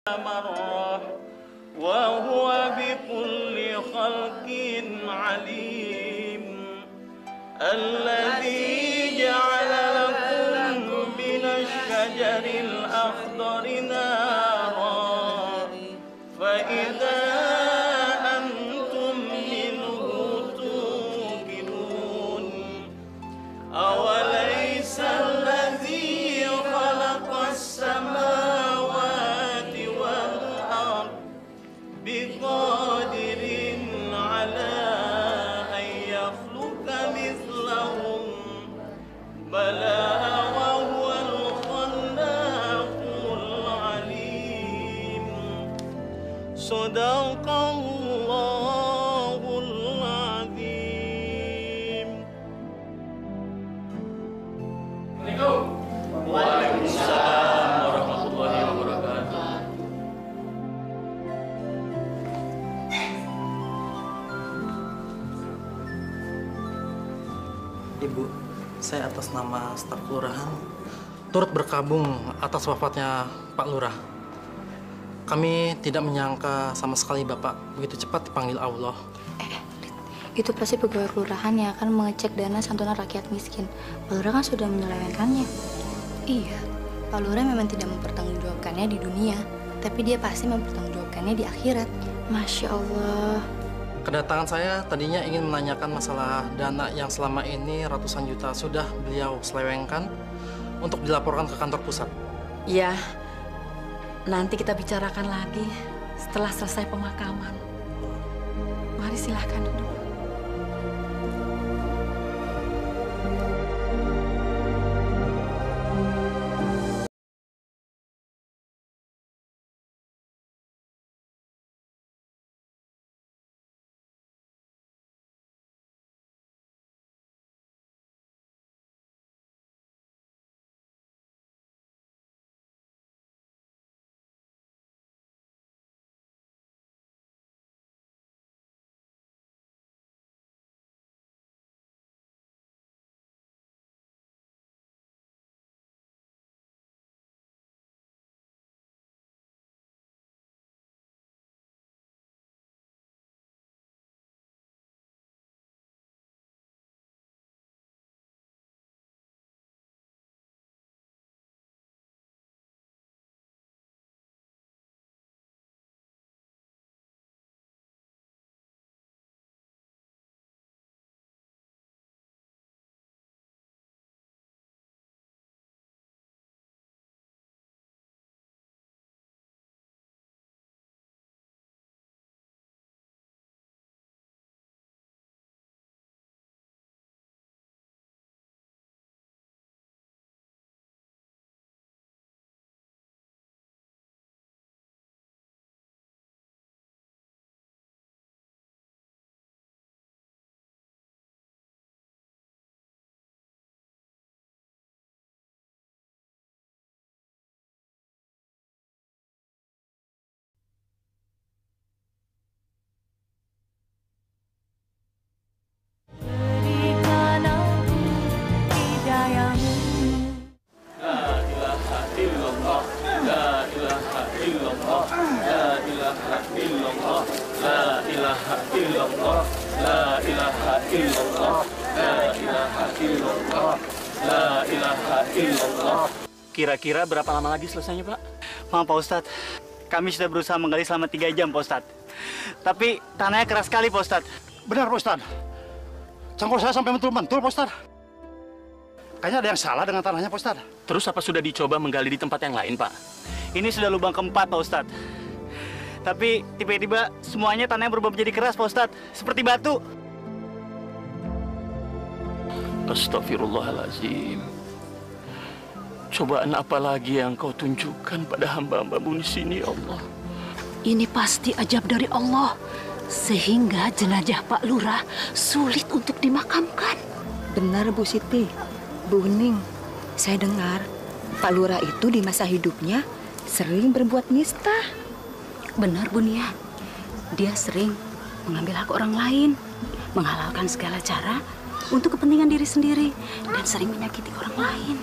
مرة وهو بكل خلق عليم الذي جعل لكم من الشجر الأخضر نارا فإذا أنتم منه توقدون أوليس الذي خلق السماوات والأرض بقادر على أن يخلق مثلهم بلى وهو الخلاق العليم صدق الله العظيم. Waalaikumsalam warahmatullahi wabarakatuh. Ibu, saya atas nama staf kelurahan turut berkabung atas wafatnya Pak Lurah. Kami tidak menyangka sama sekali Bapak begitu cepat dipanggil Allah. Itu pasti pegawai kelurahan yang akan mengecek dana santunan rakyat miskin. Pak Lurah kan sudah menyelewengkannya. Iya, Pak Lurah memang tidak mempertanggungjawabkannya di dunia, tapi dia pasti mempertanggungjawabkannya di akhirat. Masya Allah. Kedatangan saya tadinya ingin menanyakan masalah dana yang selama ini ratusan juta sudah beliau selewengkan untuk dilaporkan ke kantor pusat. Ya, nanti kita bicarakan lagi setelah selesai pemakaman. Mari silahkan duduk. Kira-kira berapa lama lagi selesainya, Pak? Maaf, Pak Ustadz. Kami sudah berusaha menggali selama 3 jam, Pak Ustadz. Tapi tanahnya keras sekali, Pak Ustadz. Benar, Pak Ustadz. Cangkul saya sampai mentul-mentul, Pak Ustadz. Kayaknya ada yang salah dengan tanahnya, Pak Ustadz. Terus apa sudah dicoba menggali di tempat yang lain, Pak? Ini sudah lubang keempat, Pak Ustadz. Tapi tiba-tiba semuanya tanahnya berubah menjadi keras, Pak Ustadz. Seperti batu. Astagfirullahaladzim. Cobaan apa lagi yang kau tunjukkan pada hamba-hambamu di sini, ya Allah? Ini pasti ajab dari Allah, sehingga jenazah Pak Lurah sulit untuk dimakamkan. Benar, Bu Siti. Bu Ning, saya dengar Pak Lurah itu di masa hidupnya sering berbuat nista. Benar, Bu Nia. Dia sering mengambil hak orang lain, menghalalkan segala cara untuk kepentingan diri sendiri, dan sering menyakiti orang lain.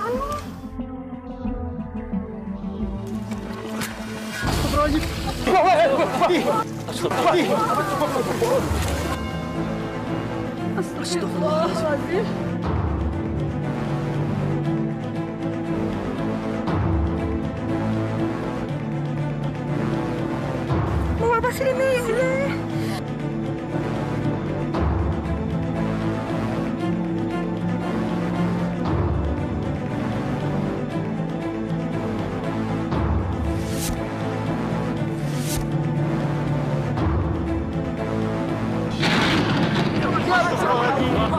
Astagfirullahaladzim. Mau apa sih ini?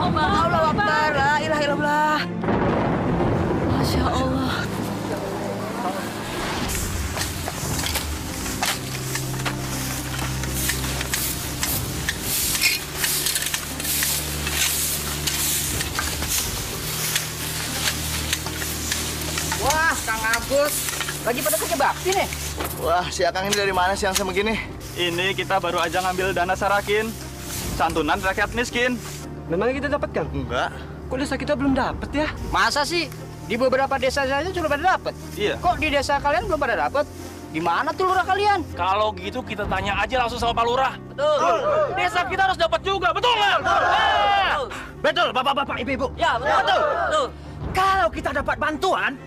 Allah Akbar, la ilaha illallah. Masya Allah. Wah, Kang Agus, lagi pada kerja bakti nih. Wah, si Akang ini dari mana siang sama gini? Ini kita baru aja ngambil dana sarakin. Santunan rakyat miskin. Memang kita dapatkan? Enggak. Kok desa kita belum dapat ya? Masa sih? Di beberapa desa saja sudah pada dapat. Iya. Kok di desa kalian belum pada dapat? Di mana tuh lurah kalian? Kalau gitu kita tanya aja langsung sama Pak Lurah. Betul. Desa kita harus dapat juga, betul nggak? Betul, bapak-bapak, ibu-ibu. Ya, betul. Kalau kita dapat bantuan,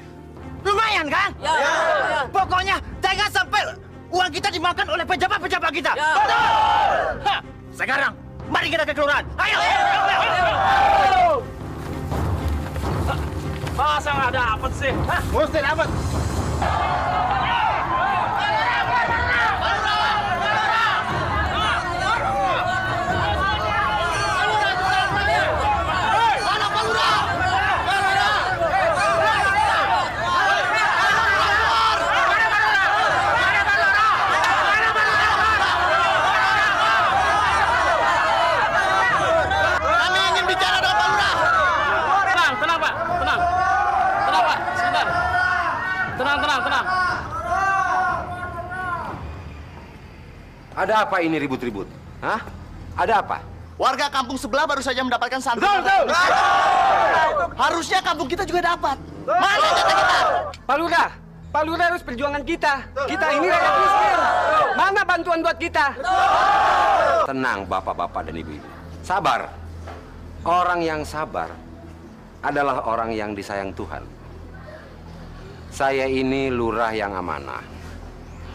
lumayan kan? Ya. Pokoknya jangan sampai uang kita dimakan oleh pejabat-pejabat kita. Ya. Betul. Hah. Sekarang, mari kita ke kelurahan. Ayo. Masa nggak dapat sih? Hah? Mesti dapat. Tenang. Ada apa ini ribut-ribut? Hah? Ada apa? Warga kampung sebelah baru saja mendapatkan santunan. Betul. Harusnya kampung kita juga dapat. Mana data kita? Pak Lurah harus perjuangan kita. Kita ini rakyat miskin. Mana bantuan buat kita? Tenang bapak-bapak dan ibu-ibu. Sabar. Orang yang sabar adalah orang yang disayang Tuhan. Saya ini lurah yang amanah,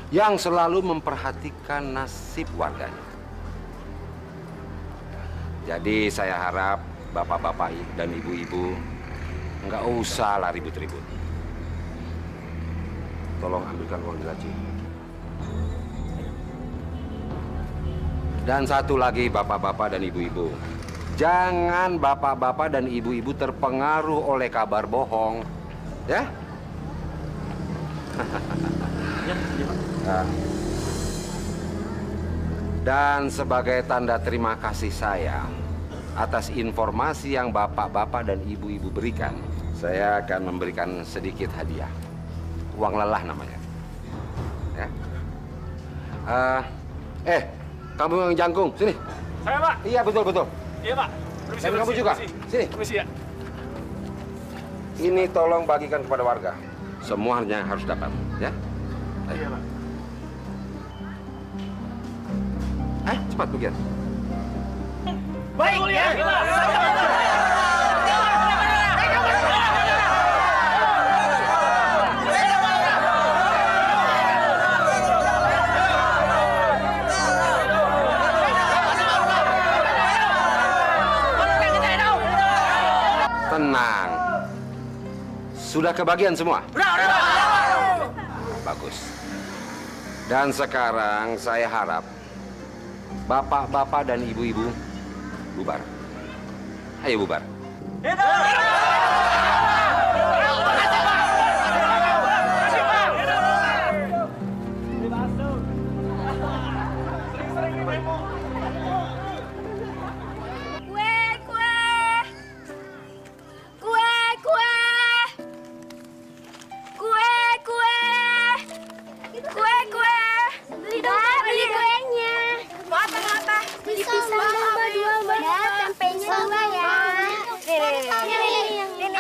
yang selalu memperhatikan nasib warganya. Jadi saya harap bapak-bapak dan ibu-ibu nggak usah lah ribut-ribut. Tolong ambilkan uang di laci. Dan satu lagi bapak-bapak dan ibu-ibu, jangan bapak-bapak dan ibu-ibu terpengaruh oleh kabar bohong, ya? Dan sebagai tanda terima kasih saya atas informasi yang bapak-bapak dan ibu-ibu berikan, saya akan memberikan sedikit hadiah. Uang lelah namanya. Ya. Kamu yang jangkung, sini. Saya, Pak. Iya, betul. Iya, Pak. Dan kamu juga. Sini. Permisi ya. Ini tolong bagikan kepada warga. Semuanya harus dapat, ya? Iya, Pak. Cepat bagian. Baik, ya. Tenang. Sudah kebagian semua? Bagus. Dan sekarang saya harap bapak-bapak dan ibu-ibu bubar. Ayo bubar. Beli kuenya. Mau apa? Beli pisang, dua, tempenya dua ya. Ini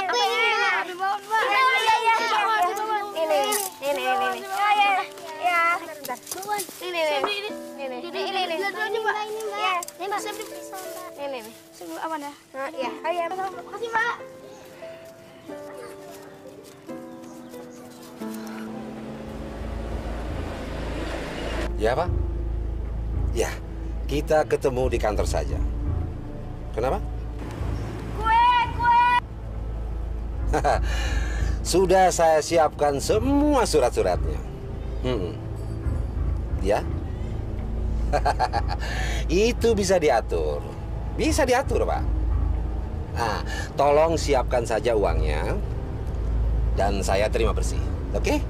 Mbak, ini Mbak. Iya, ini Mbak. Saya beli pisau, Mbak. Nih. Sebelum apa dah? Nah, iya. Oh iya, makasih, Mbak. Ya, Pak? Ya, kita ketemu di kantor saja. Kenapa? Kue. Sudah saya siapkan semua surat-suratnya. Ya? Itu bisa diatur. Bisa diatur, Pak. Nah, tolong siapkan saja uangnya. Dan saya terima bersih. Oke?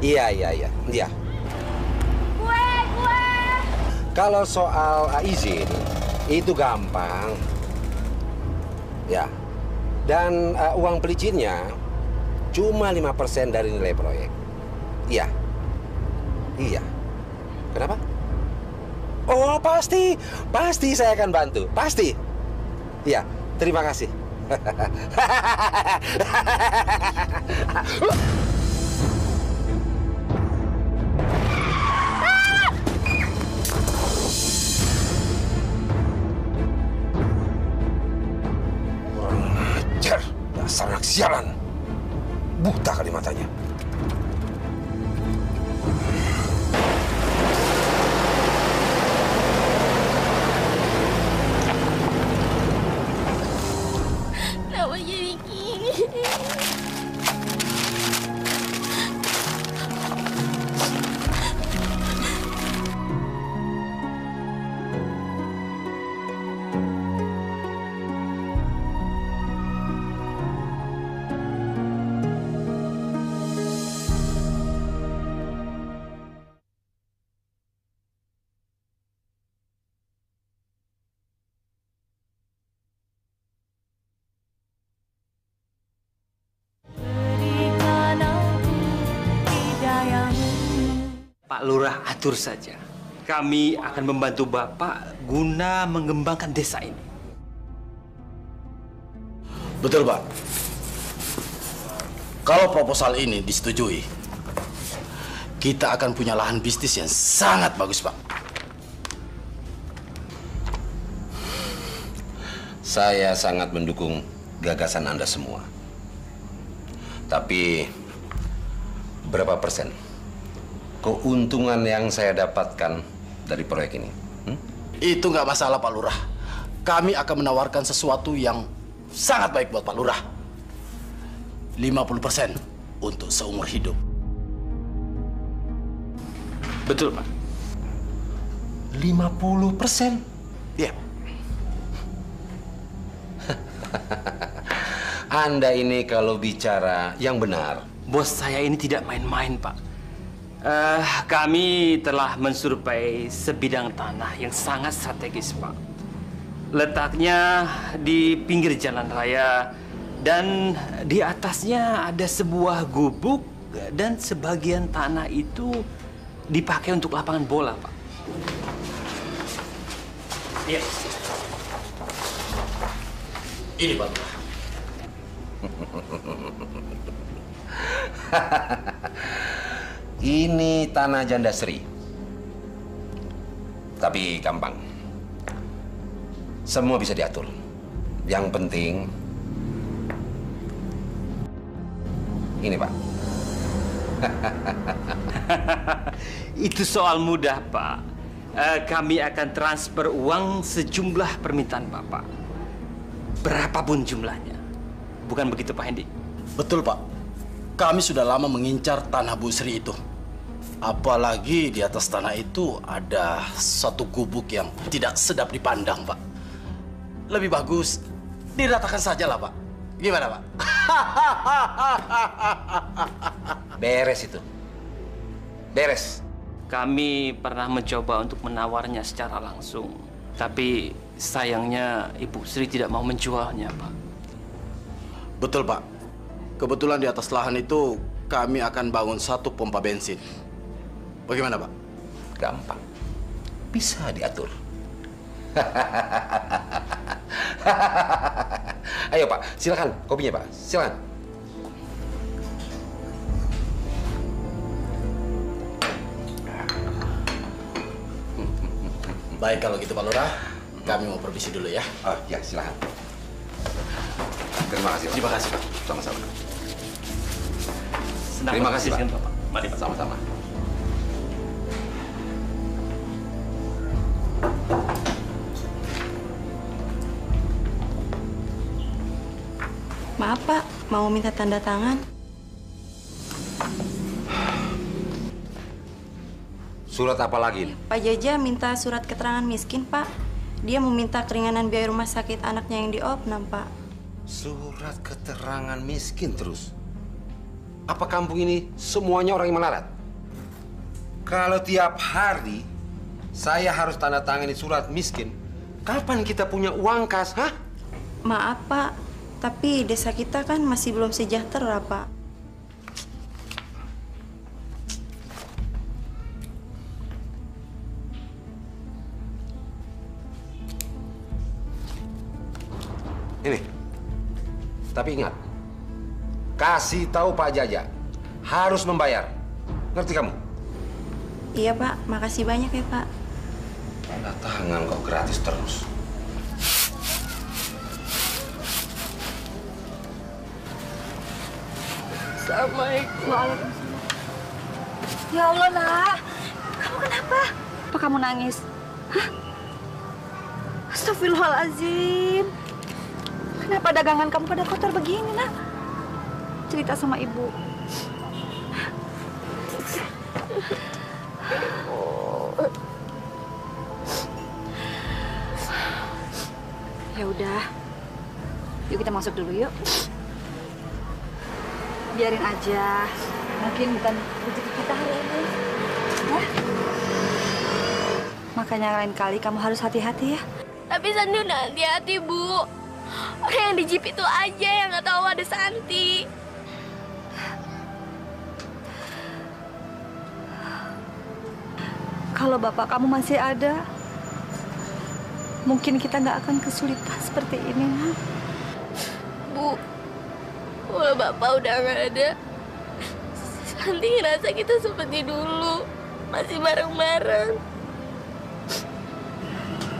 Iya. Kue. Kalau soal izin, itu gampang. Ya. Dan uang pelicinnya cuma 5% dari nilai proyek. Iya. Kenapa? Oh, pasti saya akan bantu. Pasti. Iya, terima kasih. Kurang ajar, dasar anak sialan. Buta kali matanya. Kenapa jadi gini? Pak Lurah atur saja. Kami akan membantu Bapak guna mengembangkan desa ini. Betul, Pak. Kalau proposal ini disetujui, kita akan punya lahan bisnis yang sangat bagus, Pak. Saya sangat mendukung gagasan Anda semua. Tapi berapa persen keuntungan yang saya dapatkan dari proyek ini? Itu nggak masalah, Pak Lurah. Kami akan menawarkan sesuatu yang sangat baik buat Pak Lurah. 50% untuk seumur hidup. Betul, Pak. 50%? Ya. Anda ini kalau bicara yang benar. Bos saya ini tidak main-main, Pak. Kami telah mensurvei sebidang tanah yang sangat strategis, Pak. Letaknya di pinggir jalan raya dan di atasnya ada sebuah gubuk dan sebagian tanah itu dipakai untuk lapangan bola, Pak. Iya. Ini, Pak Lurah. Ini tanah janda Sri. Tapi gampang. Semua bisa diatur. Yang penting ini, Pak. Itu soal mudah, Pak. Kami akan transfer uang sejumlah permintaan Bapak. Berapapun jumlahnya. Bukan begitu, Pak Hendi? Betul, Pak. Kami sudah lama mengincar tanah Bu Sri itu. Apalagi di atas tanah itu ada satu gubuk yang tidak sedap dipandang, Pak. Lebih bagus diratakan saja lah, Pak. Gimana, Pak? Beres itu. Beres. Kami pernah mencoba untuk menawarnya secara langsung. Tapi sayangnya Ibu Sri tidak mau menjualnya, Pak. Betul, Pak. Kebetulan di atas lahan itu kami akan bangun satu pompa bensin. Bagaimana, Pak? Gampang. Bisa diatur. Ayo, Pak. Silakan kopinya, Pak. Silakan. Baik kalau gitu Pak Lurah, kami mau permisi dulu ya. Oh ya, silakan. Terima kasih, Pak. Terima kasih, Pak. Sama-sama. Senang Terima kasih, Pak. Bapak. Mari, Pak. Sama-sama. Maaf Pak, mau minta tanda tangan. Surat apa lagi? Pak Jaja minta surat keterangan miskin, Pak. Dia meminta keringanan biaya rumah sakit anaknya yang di Opnam, Pak. Surat keterangan miskin terus? Apa kampung ini semuanya orang yang melarat? Kalau tiap hari saya harus tanda tangani surat miskin, kapan kita punya uang kas, hah? Maaf, Pak. Tapi desa kita kan masih belum sejahtera, Pak. Ini. Tapi ingat, kasih tahu Pak Jaja, harus membayar. Ngerti kamu? Iya, Pak. Makasih banyak ya, Pak. Tanda tangan kok gratis terus. Assalamualaikum. Waalaikumsalam. Ya Allah, Nak. Kamu kenapa? Apa kamu nangis? Hah? Astagfirullahaladzim. Kenapa dagangan kamu pada kotor begini, Nak? Cerita sama Ibu. Ya udah. Yuk kita masuk dulu yuk. Biarin aja. Mungkin bukan rezeki kita hari ini. Ya? Makanya lain kali kamu harus hati-hati ya. Tapi Santi udah hati-hati, Bu. Orang yang di jeep itu aja yang nggak tahu ada Santi. Kalau bapak kamu masih ada, mungkin kita nggak akan kesulitan seperti ini, Nak. Bu, kalau Bapak udah nggak ada, Santi ngerasa kita seperti dulu. Masih bareng-bareng.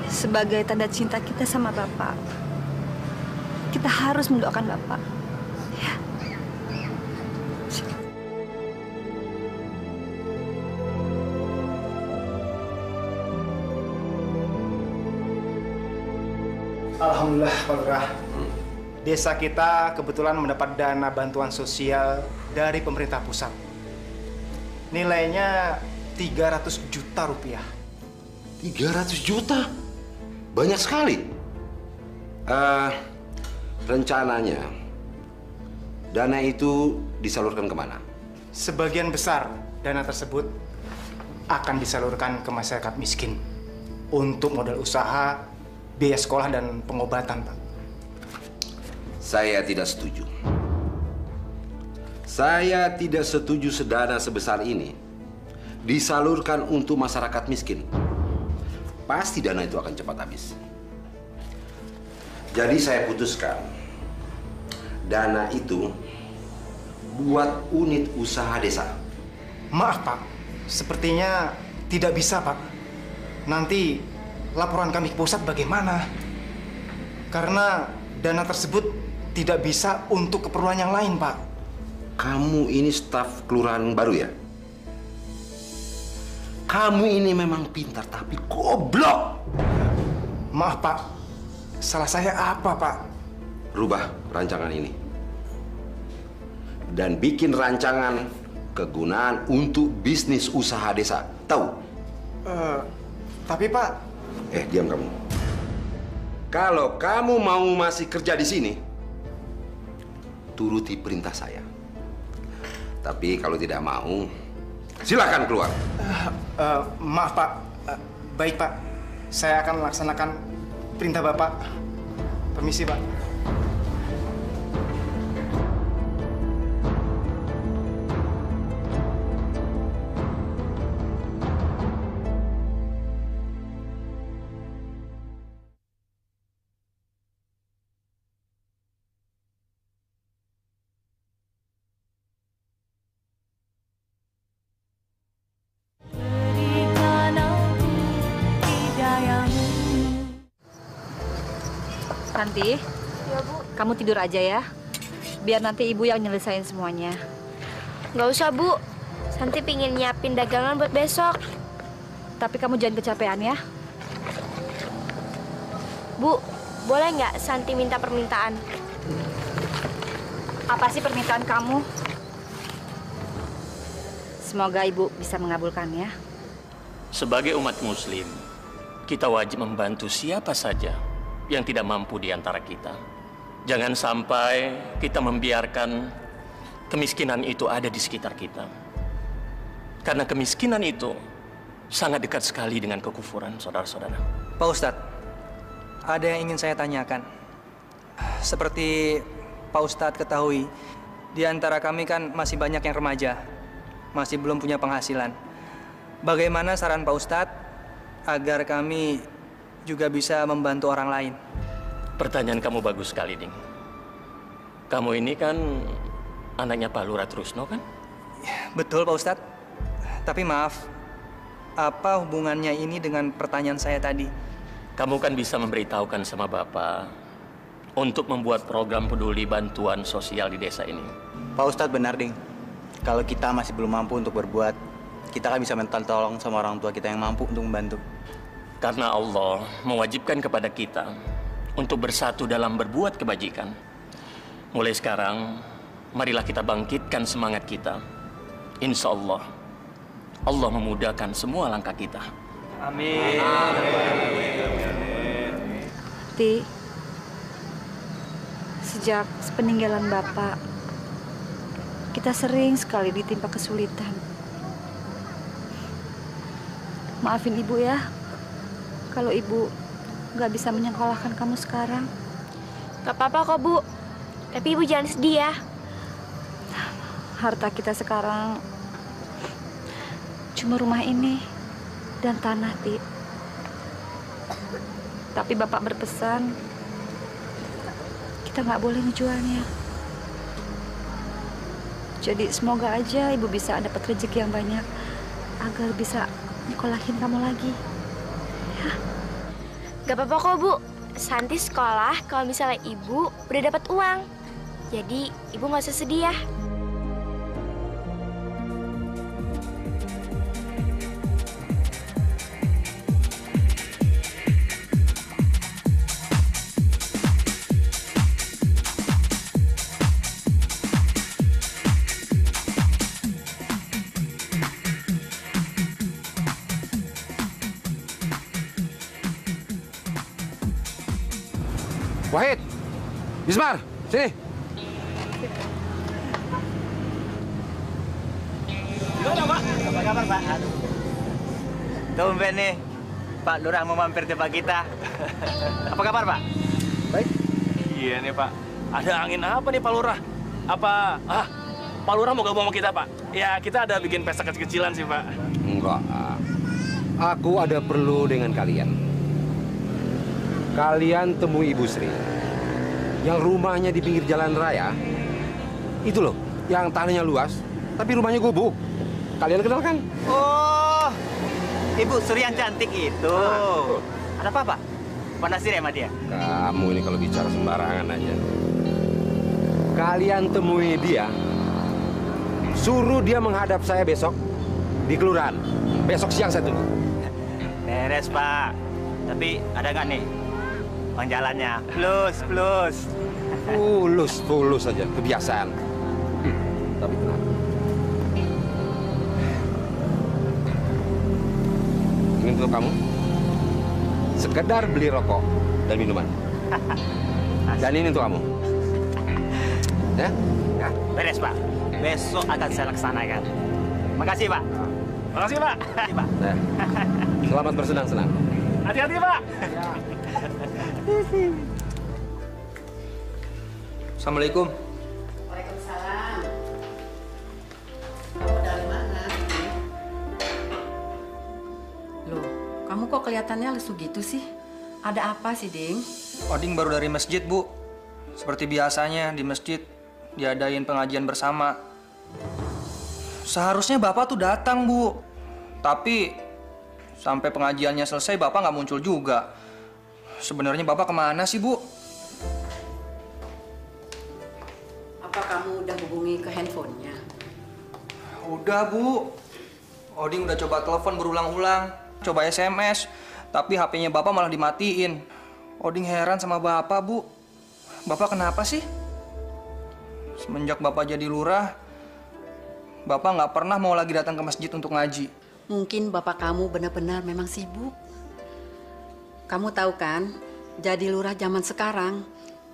Sebagai tanda cinta kita sama Bapak, kita harus mendoakan Bapak. Ya. Alhamdulillah, Pak Lurah. Desa kita kebetulan mendapat dana bantuan sosial dari pemerintah pusat. Nilainya 300 juta rupiah. 300 juta? Banyak sekali. Rencananya, dana itu disalurkan kemana? Sebagian besar dana tersebut akan disalurkan ke masyarakat miskin untuk modal usaha, biaya sekolah, dan pengobatan, Pak. Saya tidak setuju. Saya tidak setuju sedana sebesar ini disalurkan untuk masyarakat miskin. Pasti dana itu akan cepat habis. Jadi saya putuskan, dana itu buat unit usaha desa. Maaf, Pak. Sepertinya tidak bisa, Pak. Nanti laporan kami ke pusat bagaimana? Karena dana tersebut tidak bisa untuk keperluan yang lain, Pak. Kamu ini staf kelurahan baru ya? Kamu ini memang pintar tapi goblok. Maaf, Pak. Salah saya apa, Pak? Rubah rancangan ini. Dan bikin rancangan kegunaan untuk bisnis usaha desa. Tahu? Tapi, Pak... Diam kamu. Kalau kamu mau masih kerja di sini, turuti perintah saya. Tapi kalau tidak mau, silakan keluar. Maaf, Pak. Baik, Pak. Saya akan melaksanakan perintah Bapak. Permisi, Pak. Berikan aku hidayah Santi, Ya, Bu. kamu tidur aja ya. Biar nanti ibu yang nyelesain semuanya. Nggak usah, Bu. Santi pingin nyiapin dagangan buat besok. Tapi kamu jangan kecapean ya. Bu, boleh nggak Santi minta permintaan? Apa sih permintaan kamu? Semoga ibu bisa mengabulkannya. Sebagai umat muslim, kita wajib membantu siapa saja yang tidak mampu di antara kita. Jangan sampai kita membiarkan kemiskinan itu ada di sekitar kita. Karena kemiskinan itu sangat dekat sekali dengan kekufuran, saudara-saudara. Pak Ustadz, ada yang ingin saya tanyakan. Seperti Pak Ustadz ketahui, di antara kami kan masih banyak yang remaja, masih belum punya penghasilan. Bagaimana saran Pak Ustadz agar kami juga bisa membantu orang lain? Pertanyaan kamu bagus sekali, Ding. Kamu ini kan anaknya Pak Lurah Trusno, kan? Betul, Pak Ustadz. Tapi maaf, apa hubungannya ini dengan pertanyaan saya tadi? Kamu kan bisa memberitahukan sama Bapak untuk membuat program peduli bantuan sosial di desa ini. Pak Ustadz benar, Ding. Kalau kita masih belum mampu untuk berbuat, kita kan bisa minta tolong sama orang tua kita yang mampu untuk membantu. Karena Allah mewajibkan kepada kita untuk bersatu dalam berbuat kebajikan. Mulai sekarang, marilah kita bangkitkan semangat kita. Insya Allah, Allah memudahkan semua langkah kita. Amin. Ti, sejak sepeninggalan Bapak, kita sering sekali ditimpa kesulitan. Maafin Ibu ya, kalau Ibu nggak bisa menyekolahkan kamu sekarang. Gak apa-apa kok, Bu. Tapi Ibu jangan sedih ya. Harta kita sekarang cuma rumah ini dan tanah, Ti. Tapi Bapak berpesan, kita nggak boleh ngejualnya. Jadi semoga aja Ibu bisa dapat rezeki yang banyak agar bisa nyekolahin kamu lagi. Ya. Gak apa-apa kok, Bu. Santi sekolah kalau misalnya Ibu udah dapat uang. Jadi Ibu nggak usah sedih ya. Wahid, Bismar, sini. Gimana, Pak? Apa kabar, Pak? Tumben nih, Pak Lurah mau mampir tempat kita. Apa kabar, Pak? Baik. Iya nih, Pak. Ada angin apa nih, Pak Lurah? Apa? Pak Lurah mau gabung sama kita, Pak? Ya, kita ada bikin pesta kecil-kecilan sih, Pak. Enggak. Aku ada perlu dengan kalian. Kalian temui Ibu Sri yang rumahnya di pinggir jalan raya. Itu loh, yang tanahnya luas, tapi rumahnya gubuk. Kalian kenal kan? Oh, Ibu Sri yang cantik itu. Ada apa, Pak? Panasir ya sama dia? Kamu ini kalau bicara sembarangan aja. Kalian temui dia, suruh dia menghadap saya besok di kelurahan. Besok siang saya tunggu. Beres, Pak. Tapi ada nggak nih uang jalannya? Fulus saja, kebiasaan. Tapi tenang. Ini untuk kamu. Sekedar beli rokok dan minuman. Dan ini untuk kamu. Ya? Ya, beres, Pak. Besok akan saya laksanakan. Makasih, Pak. Makasih, Pak. Makasih, Pak. Ya. Selamat bersenang-senang. Hati-hati, Pak. Assalamualaikum. Waalaikumsalam. Kamu dari mana? Loh, kamu kok kelihatannya lesu gitu sih? Ada apa sih, Ding? Oding baru dari masjid, Bu. Seperti biasanya di masjid diadain pengajian bersama. Seharusnya Bapak tuh datang, Bu. Tapi sampai pengajiannya selesai Bapak nggak muncul juga. Sebenarnya Bapak kemana sih, Bu? kamu udah hubungi ke handphonenya? Udah, Bu. Oding udah coba telepon berulang-ulang, coba SMS, tapi HP-nya Bapak malah dimatiin. Oding heran sama Bapak, Bu. Bapak kenapa sih? Semenjak Bapak jadi lurah, Bapak nggak pernah mau lagi datang ke masjid untuk ngaji. Mungkin bapak kamu benar-benar memang sibuk. Kamu tahu kan, jadi lurah zaman sekarang,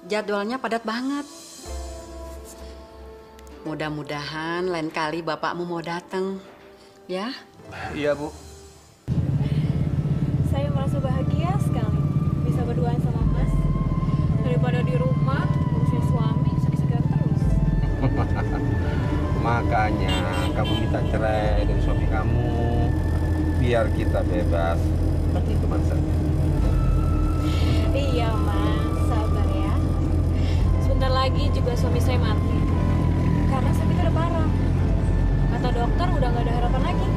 jadwalnya padat banget. Mudah-mudahan lain kali bapakmu mau datang, ya? Iya, Bu. Saya merasa bahagia sekali bisa berduaan sama Mas. Daripada di rumah, ngurusin suami, sakit-sakitan terus. Makanya kamu minta cerai dari suami kamu, biar kita bebas pergi kemana saja. Iya, Mas. Sabar ya. Sebentar lagi juga suami saya mati. Karena sakitnya udah parah. Kata dokter udah nggak ada harapan lagi.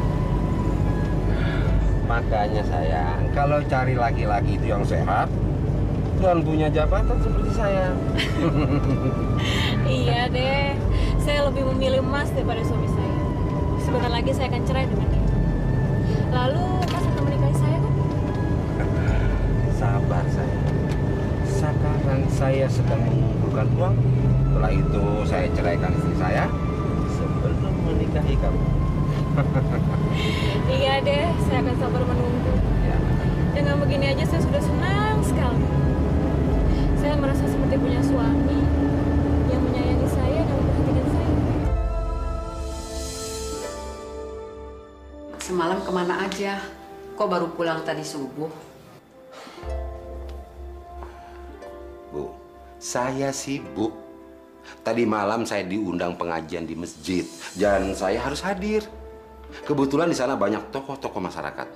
Makanya sayang, kalau cari laki-laki itu yang sehat dan punya jabatan seperti saya. Iya deh. Saya lebih memilih Mas daripada suami saya. Sebentar lagi saya akan cerai dengan dia. Lalu Mas akan menikahi saya kan? Sabar sayang. Sekarang saya sedang mengumpulkan uang. Setelah itu saya ceraikan istri saya sebelum menikahi kamu. Iya deh, saya akan sabar menunggu. Ya. Dengan begini aja saya sudah senang sekali. Saya merasa seperti punya suami yang menyayangi saya dan memperhatikan saya. Semalam kemana aja? Kok baru pulang tadi subuh? Bu, saya sibuk. Tadi malam saya diundang pengajian di masjid dan saya harus hadir. Kebetulan di sana banyak tokoh-tokoh masyarakat.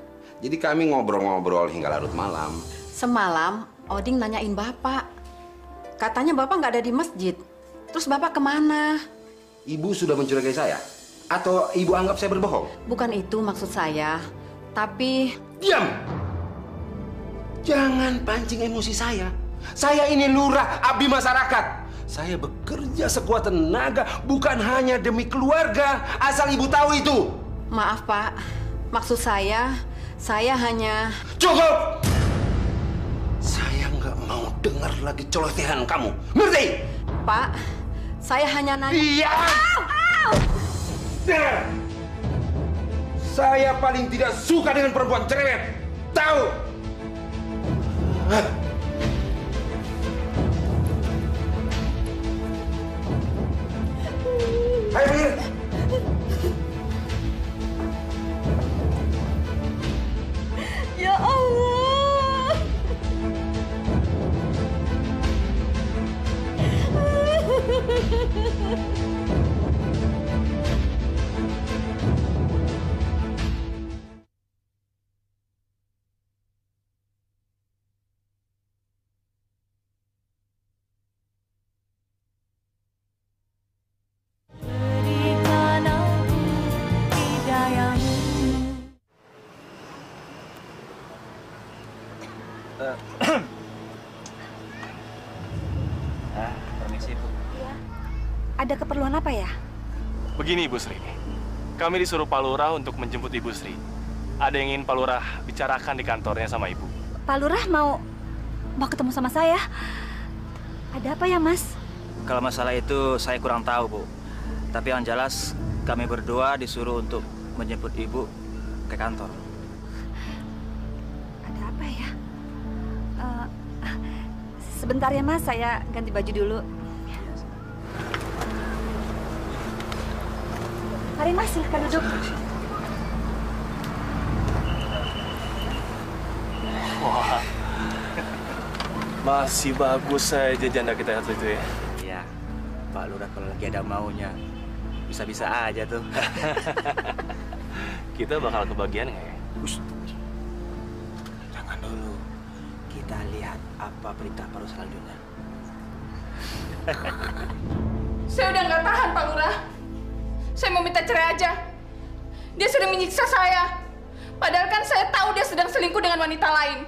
Jadi kami ngobrol-ngobrol hingga larut malam. Semalam Oding nanyain bapak. Katanya bapak nggak ada di masjid. Terus bapak kemana? Ibu sudah mencurigai saya? Atau ibu anggap saya berbohong? Bukan itu maksud saya. Tapi... Diam! Jangan pancing emosi saya. Saya ini lurah, abdi masyarakat. Saya bekerja sekuat tenaga bukan hanya demi keluarga. Asal ibu tahu itu. Maaf Pak, maksud saya hanya... Cukup! Saya nggak mau dengar lagi celotehan kamu. Ngerti? Pak, saya hanya nanya... Iya! Saya paling tidak suka dengan perempuan cerewet. Tahu? Ayo pergi. Ya Allah. Permisi, Bu. Ada keperluan apa ya? Begini, Ibu Sri. Kami disuruh Pak Lurah untuk menjemput Ibu Sri. Ada yang ingin Pak Lurah bicarakan di kantornya sama Ibu. Pak Lurah mau ketemu sama saya. Ada apa ya, Mas? Kalau masalah itu saya kurang tahu, Bu. Tapi yang jelas kami berdua disuruh untuk menjemput Ibu ke kantor. Ada apa ya? Sebentar ya, Mas. Saya ganti baju dulu. Mari, Mas. Silahkan duduk. Wah, masih bagus saja janda kita itu ya. Iya, Pak Lurah kalau lagi ada maunya, bisa-bisa aja tuh. Kita bakal kebagian nggak ya? Jangan dulu. Kita lihat apa perintah baru selanjutnya. Saya udah nggak tahan, Pak Lurah. Saya mau minta cerai aja. Dia sudah menyiksa saya. Padahal kan saya tahu dia sedang selingkuh dengan wanita lain.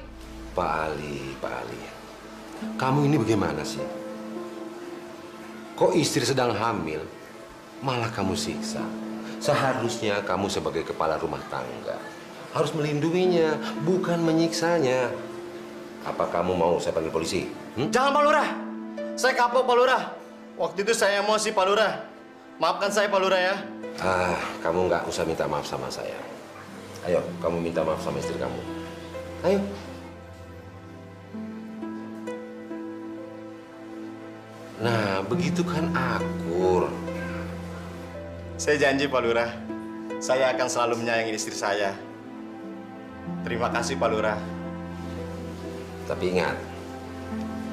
Pak Ali. Kamu ini bagaimana sih? Kok istri sedang hamil, malah kamu siksa. Seharusnya kamu sebagai kepala rumah tangga harus melindunginya, bukan menyiksanya. Apa kamu mau saya panggil polisi? Jangan Pak Lurah. Saya kapok Pak Lurah. Waktu itu saya emosi Pak Lurah. Maafkan saya Pak Lurah ya. Kamu nggak usah minta maaf sama saya. Ayo, kamu minta maaf sama istri kamu. Ayo. Nah, begitu kan akur. Saya janji Pak Lurah, saya akan selalu menyayangi istri saya. Terima kasih Pak Lurah. Tapi ingat,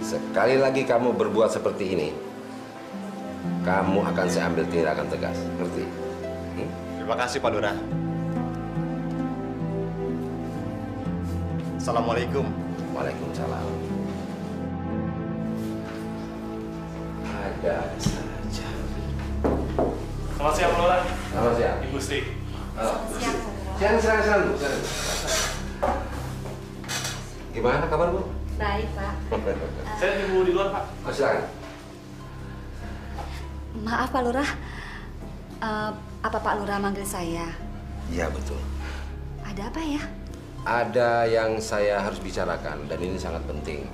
sekali lagi kamu berbuat seperti ini, kamu akan saya ambil tindakan tegas. Ngerti? Terima kasih Pak Lurah. Assalamualaikum. Waalaikumsalam. Ada saja. Selamat siang, Pak Lurah. Selamat siang. Ibu Sri. Siang, Bu. Gimana kabar, Bu? Baik, Pak. Saya tunggu di luar, Pak. Silakan. Maaf, Pak Lurah. Apa Pak Lurah manggil saya? Iya, betul. Ada apa ya? Ada yang saya harus bicarakan dan ini sangat penting.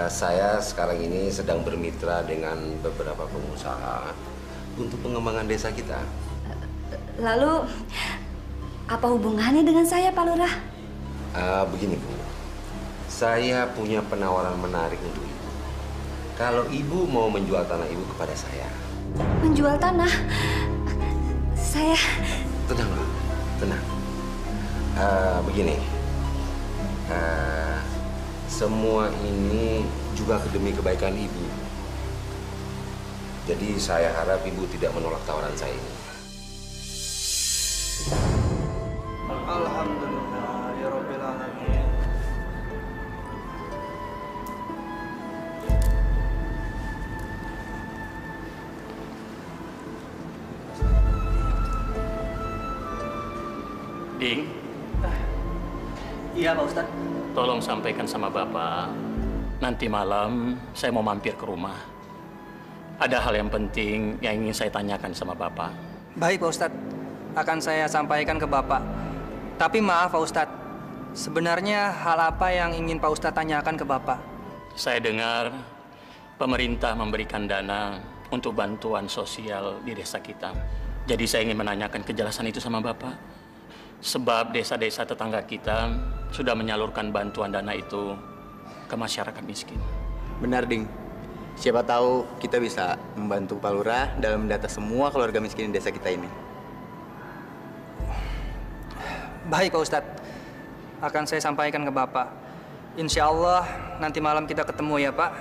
Saya sekarang ini sedang bermitra dengan beberapa pengusaha untuk pengembangan desa kita. Lalu, apa hubungannya dengan saya, Pak Lurah? Begini, Bu. Saya punya penawaran menarik untuk Ibu. Kalau Ibu mau menjual tanah Ibu kepada saya. Menjual tanah? Saya... Tenang, Bu. Tenang. Begini. Semua ini juga demi kebaikan Ibu. Jadi saya harap Ibu tidak menolak tawaran saya ini. Alhamdulillah, ya Rabbil Alamin. Ding. Iya, Pak Ustadz. Tolong sampaikan sama Bapak, nanti malam saya mau mampir ke rumah. Ada hal yang penting yang ingin saya tanyakan sama Bapak. Baik, Pak Ustadz. Akan saya sampaikan ke Bapak. Tapi maaf, Pak Ustadz. Sebenarnya hal apa yang ingin Pak Ustadz tanyakan ke Bapak? Saya dengar pemerintah memberikan dana untuk bantuan sosial di desa kita. Jadi saya ingin menanyakan kejelasan itu sama Bapak. Sebab desa-desa tetangga kita sudah menyalurkan bantuan dana itu ke masyarakat miskin. Benar, Ding. Siapa tahu kita bisa membantu Pak Lurah dalam mendata semua keluarga miskin di desa kita ini. Baik, Pak Ustadz. Akan saya sampaikan ke Bapak. Insya Allah nanti malam kita ketemu ya, Pak.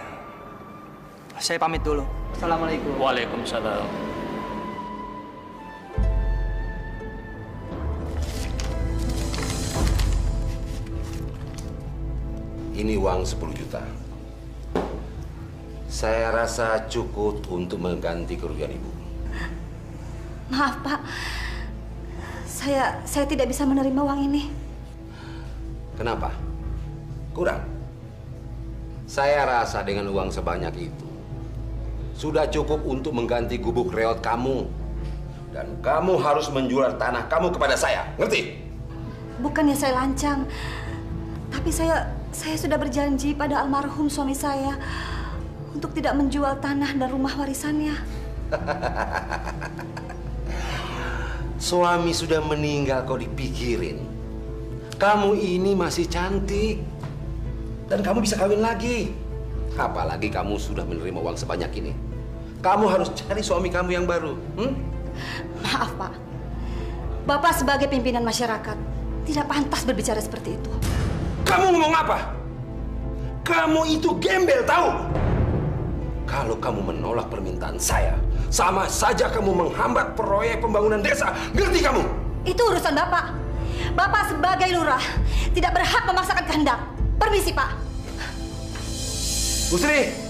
Saya pamit dulu. Assalamualaikum. Waalaikumsalam. Ini uang 10 juta. Saya rasa cukup untuk mengganti kerugian Ibu. Maaf, Pak. Saya tidak bisa menerima uang ini. Kenapa? Kurang? Saya rasa dengan uang sebanyak itu sudah cukup untuk mengganti gubuk reot kamu. Dan kamu harus menjual tanah kamu kepada saya. Ngerti? Bukannya saya lancang. Tapi saya sudah berjanji pada almarhum suami saya untuk tidak menjual tanah dan rumah warisannya. Suami sudah meninggal kok dipikirin. Kamu ini masih cantik. Dan kamu bisa kawin lagi. Apalagi kamu sudah menerima uang sebanyak ini. Kamu harus cari suami kamu yang baru. Maaf, Pak. Bapak sebagai pimpinan masyarakat tidak pantas berbicara seperti itu. Kamu ngomong apa? Kamu itu gembel, tahu? Kalau kamu menolak permintaan saya, sama saja kamu menghambat proyek pembangunan desa. Ngerti kamu? Itu urusan Bapak. Bapak sebagai lurah tidak berhak memaksakan kehendak. Permisi, Pak. Bu Sri.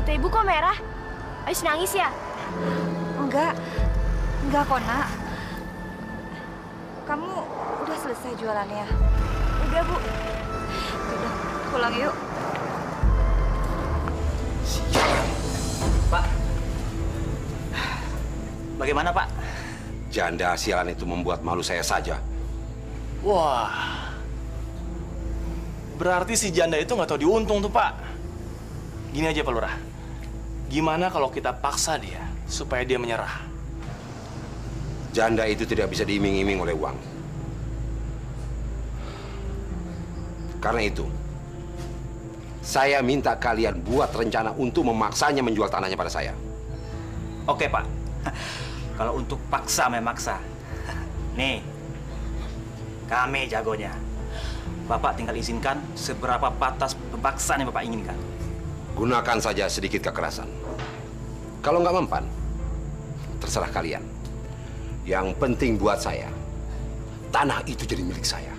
Mata ibu kok merah? Habis nangis ya? Enggak kok, Nak. Kamu udah selesai jualannya? Udah, Bu. Udah, pulang yuk. Pak, bagaimana Pak? Janda sialan itu membuat malu saya saja. Wah, berarti si janda itu nggak tahu diuntung tuh Pak. Gini aja Pak Lurah, gimana kalau kita paksa dia supaya dia menyerah? Janda itu tidak bisa diiming-iming oleh uang. Karena itu, saya minta kalian buat rencana untuk memaksanya menjual tanahnya pada saya. Oke Pak, kalau untuk paksa memaksa, nih, kami jagonya. Bapak tinggal izinkan seberapa batas pemaksaan yang Bapak inginkan. Gunakan saja sedikit kekerasan. Kalau nggak mempan, terserah kalian. Yang penting buat saya, tanah itu jadi milik saya.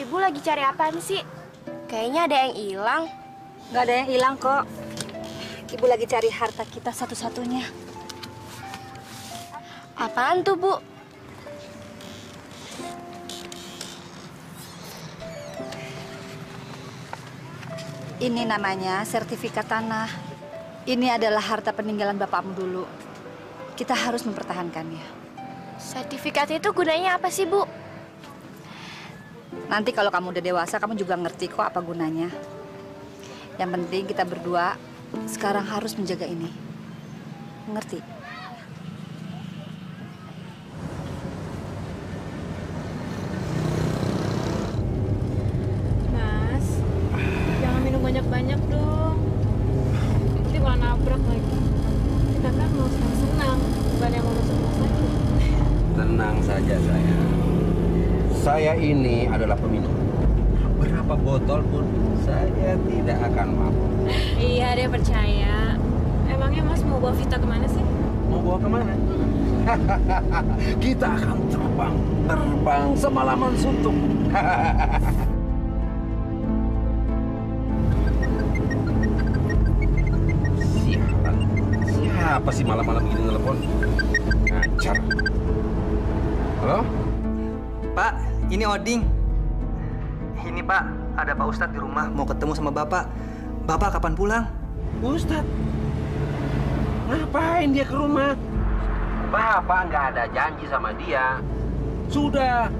Ibu lagi cari apaan sih? Kayaknya ada yang hilang. Nggak ada yang hilang kok. Ibu lagi cari harta kita satu-satunya. Apaan tuh, Bu? Ini namanya sertifikat tanah. Ini adalah harta peninggalan bapakmu dulu. Kita harus mempertahankannya. Sertifikat itu gunanya apa sih, Bu? Nanti kalau kamu udah dewasa, kamu juga ngerti kok apa gunanya. Yang penting kita berdua sekarang harus menjaga ini. Ngerti? Mas, jangan minum banyak-banyak dong. Nanti malah nabrak lagi. Kita kan mau senang-senang, bukan yang mau masuk rumah sakit. Tenang saja saya. Saya ini adalah peminum. Berapa botol pun saya tidak akan mabuk. Iya, dia percaya. Emangnya Mas mau bawa Vita kemana sih? Mau bawa kemana? Kita akan terbang semalaman suntuk. Siapa sih malam-malam begini telepon? Ngacar. Halo? Pak, ini Oding. Ini Pak, ada Pak Ustadz di rumah mau ketemu sama Bapak. Bapak kapan pulang? Ustadz? Ngapain dia ke rumah? Bapak nggak ada janji sama dia. Sudah,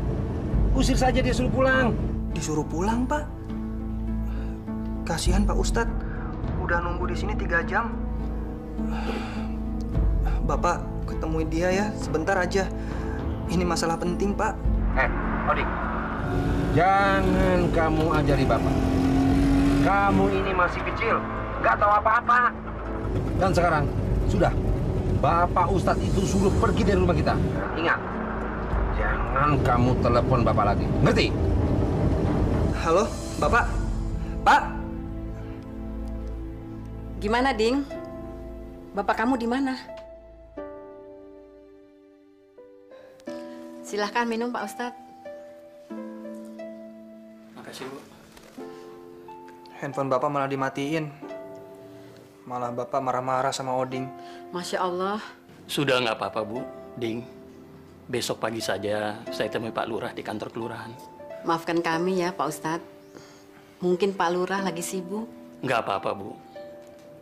usir saja dia suruh pulang. Disuruh pulang, Pak? Kasihan Pak Ustadz, udah nunggu di sini 3 jam. Bapak ketemuin dia ya, sebentar aja. Ini masalah penting, Pak. Odik, jangan kamu ajari Bapak. Kamu ini masih kecil, nggak tahu apa-apa. Dan sekarang, sudah. Bapak Ustadz itu suruh pergi dari rumah kita. Ingat, jangan kamu telepon Bapak lagi. Ngerti? Halo, Bapak? Pak? Gimana, Ding? Bapak kamu di mana? Silahkan minum, Pak Ustadz. Makasih, Bu. Handphone Bapak malah dimatiin. Malah Bapak marah-marah sama Oding. Masya Allah. Sudah nggak apa-apa, Bu. Ding, besok pagi saja saya temui Pak Lurah di kantor kelurahan. Maafkan kami ya, Pak Ustadz. Mungkin Pak Lurah lagi sibuk. Nggak apa-apa, Bu.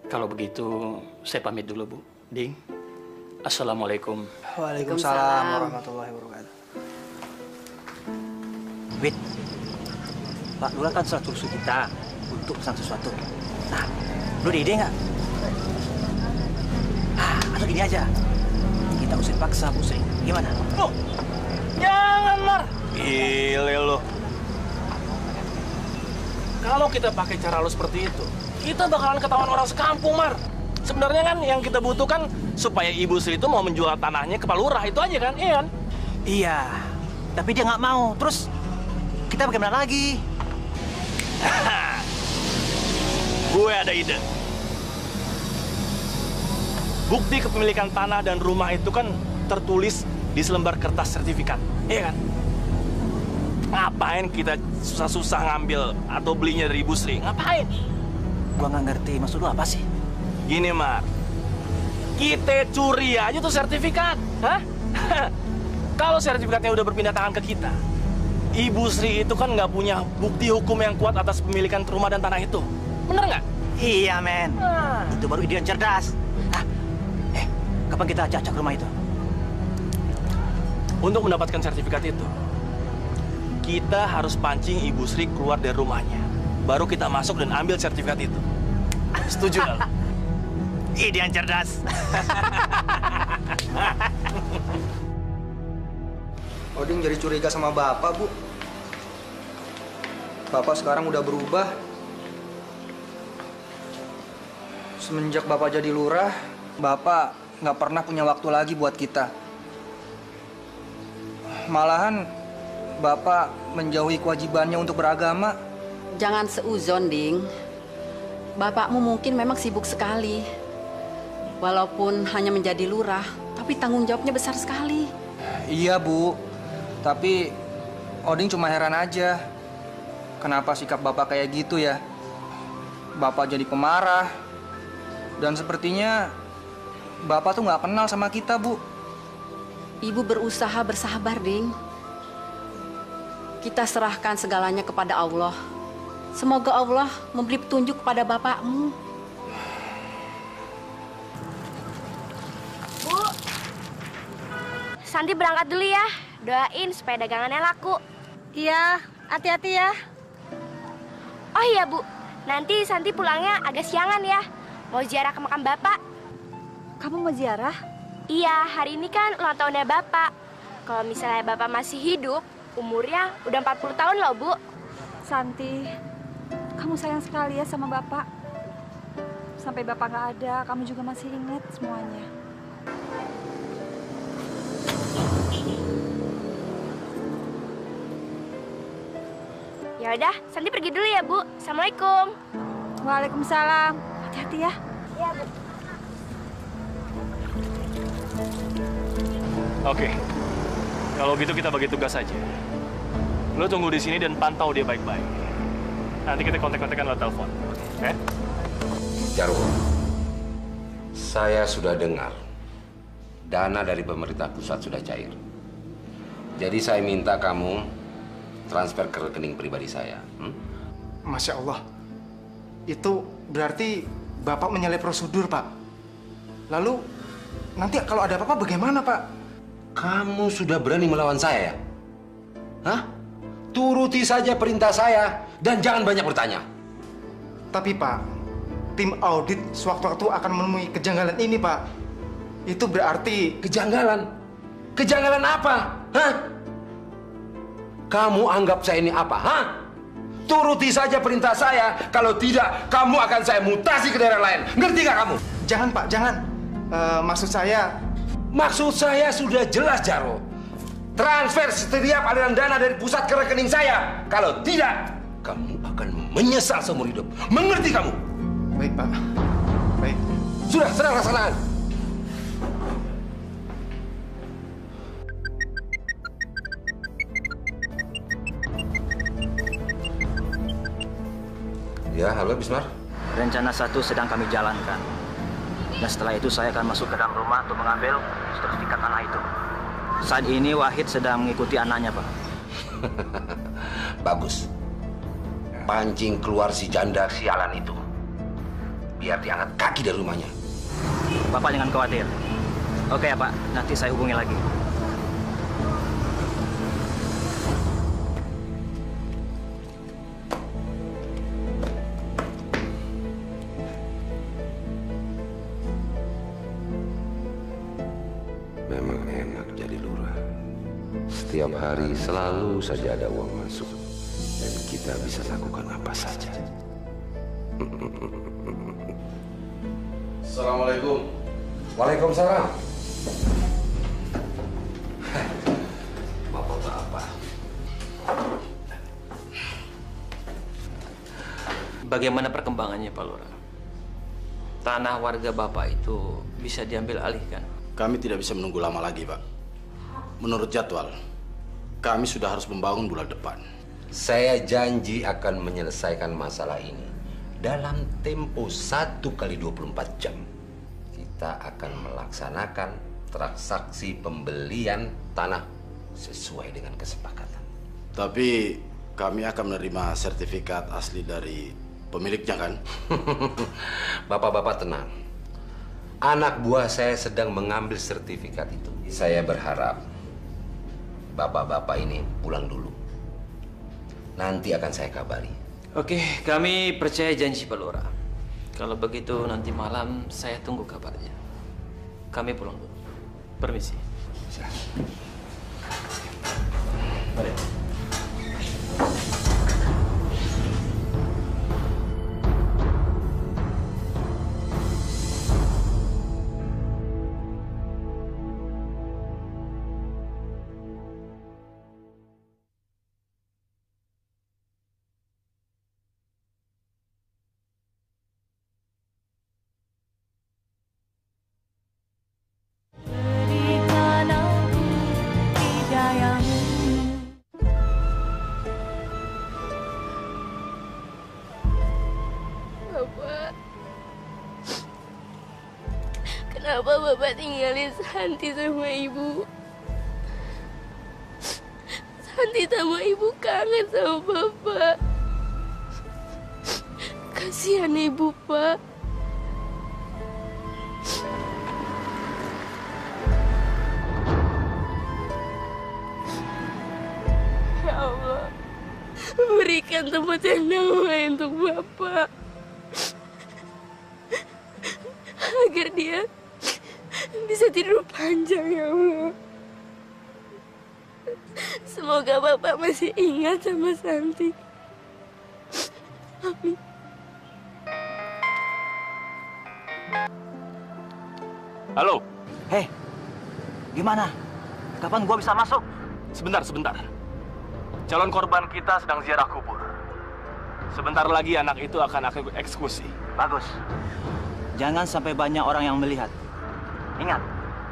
Kalau begitu, saya pamit dulu, Bu. Ding, Assalamualaikum. Waalaikumsalam warahmatullahi wabarakatuh. Wait, Pak Lurah kan sudah suruh kita untuk pesan sesuatu. Nah, lu ada ide nggak? Atau gini aja, kita usir paksa Bu Sri. Gimana? Loh, jangan, Mar. Gile lo. Kalau kita pakai cara lo seperti itu, kita bakalan ketahuan orang sekampung, Mar. Sebenarnya kan yang kita butuhkan supaya Ibu Sri itu mau menjual tanahnya ke Pak Lurah, itu aja kan? Iya kan? Iya, tapi dia nggak mau. Terus kita bagaimana lagi? Gue ada ide. Bukti kepemilikan tanah dan rumah itu kan tertulis di selembar kertas sertifikat, iya kan? Ngapain kita susah-susah ngambil atau belinya dari Ibu Sri? Ngapain? Gua nggak ngerti, maksud lu apa sih? Gini, Mar. Kita curi aja tuh sertifikat. Hah? Kalau sertifikatnya udah berpindah tangan ke kita, Ibu Sri itu kan nggak punya bukti hukum yang kuat atas pemilikan rumah dan tanah itu. Bener nggak? Iya, men. Itu baru ide yang cerdas. Kapan kita acak rumah itu? Untuk mendapatkan sertifikat itu, kita harus pancing Ibu Sri keluar dari rumahnya. Baru kita masuk dan ambil sertifikat itu. Setuju nggak? Ide yang cerdas. Oding jadi curiga sama Bapak, Bu. Bapak sekarang udah berubah. Semenjak Bapak jadi lurah, Bapak nggak pernah punya waktu lagi buat kita. Malahan Bapak menjauhi kewajibannya untuk beragama. Jangan seuzon, Ding. Bapakmu mungkin memang sibuk sekali. Walaupun hanya menjadi lurah, tapi tanggung jawabnya besar sekali. Iya, Bu. Tapi Oding cuma heran aja. Kenapa sikap Bapak kayak gitu ya? Bapak jadi pemarah. Dan sepertinya Bapak tuh nggak kenal sama kita, Bu. Ibu berusaha bersabar, Ding. Kita serahkan segalanya kepada Allah. Semoga Allah memberi petunjuk kepada bapakmu. Bu, Santi berangkat dulu ya. Doain supaya dagangannya laku. Iya, hati-hati ya. Oh iya, Bu. Nanti Santi pulangnya agak siangan ya. Mau ziarah ke makam Bapak. Kamu mau ziarah? Iya, hari ini kan ulang tahunnya Bapak. Kalau misalnya Bapak masih hidup, umurnya udah 40 tahun loh, Bu. Santi, kamu sayang sekali ya sama Bapak. Sampai Bapak nggak ada, kamu juga masih ingat semuanya. Ya udah, Santi pergi dulu ya, Bu. Assalamualaikum. Waalaikumsalam. Hati-hati ya. Iya, Bu. Oke. Kalau gitu kita bagi tugas aja. Lo tunggu di sini dan pantau dia baik-baik. Nanti kita kontak-kontakan lewat telepon. Oke? Jarwo, saya sudah dengar dana dari pemerintah pusat sudah cair. Jadi saya minta kamu transfer ke rekening pribadi saya. Masya Allah. Itu berarti Bapak menyalahi prosedur, Pak. Lalu, nanti kalau ada apa-apa bagaimana, Pak? Kamu sudah berani melawan saya, ya? Hah? Turuti saja perintah saya dan jangan banyak bertanya. Tapi, Pak, tim audit sewaktu-waktu akan menemui kejanggalan ini, Pak. Itu berarti... Kejanggalan? Kejanggalan apa? Hah? Kamu anggap saya ini apa, hah? Turuti saja perintah saya. Kalau tidak, kamu akan saya mutasi ke daerah lain. Ngerti nggak kamu? Jangan, Pak, jangan. Maksud saya... Maksud saya sudah jelas, Jarwo. Transfer setiap aliran dana dari pusat ke rekening saya. Kalau tidak, kamu akan menyesal seumur hidup. Mengerti kamu? Baik, Pak. Baik. Sudah, sedang laksanakan. Ya, halo Bismar. Rencana 1 sedang kami jalankan. Dan setelah itu saya akan masuk ke dalam rumah untuk mengambil sertifikat tanah itu. Saat ini Wahid sedang mengikuti anaknya, Pak. Bagus. Pancing keluar si janda sialan itu. Biar diangkat kaki dari rumahnya. Bapak jangan khawatir. Oke ya, Pak. Nanti saya hubungi lagi. Memang enak jadi lurah. Setiap hari selalu saja ada uang masuk. Dan kita bisa lakukan apa saja. Assalamualaikum. Waalaikumsalam. Bapak-bapak. Bagaimana perkembangannya, Pak Lurah? Tanah warga Bapak itu bisa diambil alihkan? Kami tidak bisa menunggu lama lagi, Pak. Menurut jadwal, kami sudah harus membangun bulan depan. Saya janji akan menyelesaikan masalah ini dalam tempo 1 kali 24 jam. Kita akan melaksanakan transaksi pembelian tanah sesuai dengan kesepakatan. Tapi kami akan menerima sertifikat asli dari pemiliknya, kan? Bapak-bapak tenang. Anak buah saya sedang mengambil sertifikat itu. Saya berharap bapak-bapak ini pulang dulu. Nanti akan saya kabari. Oke, kami percaya janji Pak Lurah. Kalau begitu nanti malam saya tunggu kabarnya. Kami pulang dulu. Permisi. Mari. Bapak, kenapa Bapak tinggalin Santi sama Ibu? Santi sama Ibu kangen sama Bapak. Kasihan Ibu, Pak. Ya Allah, berikan tempat yang damai untuk Bapak, agar dia bisa tidur panjang, ya Allah. Semoga Bapak masih ingat sama Santi. Amin. Halo. Hei, gimana? Kapan gua bisa masuk? Sebentar. Calon korban kita sedang ziarah kubur. Sebentar lagi anak itu akan eksekusi. Bagus. Jangan sampai banyak orang yang melihat. Ingat,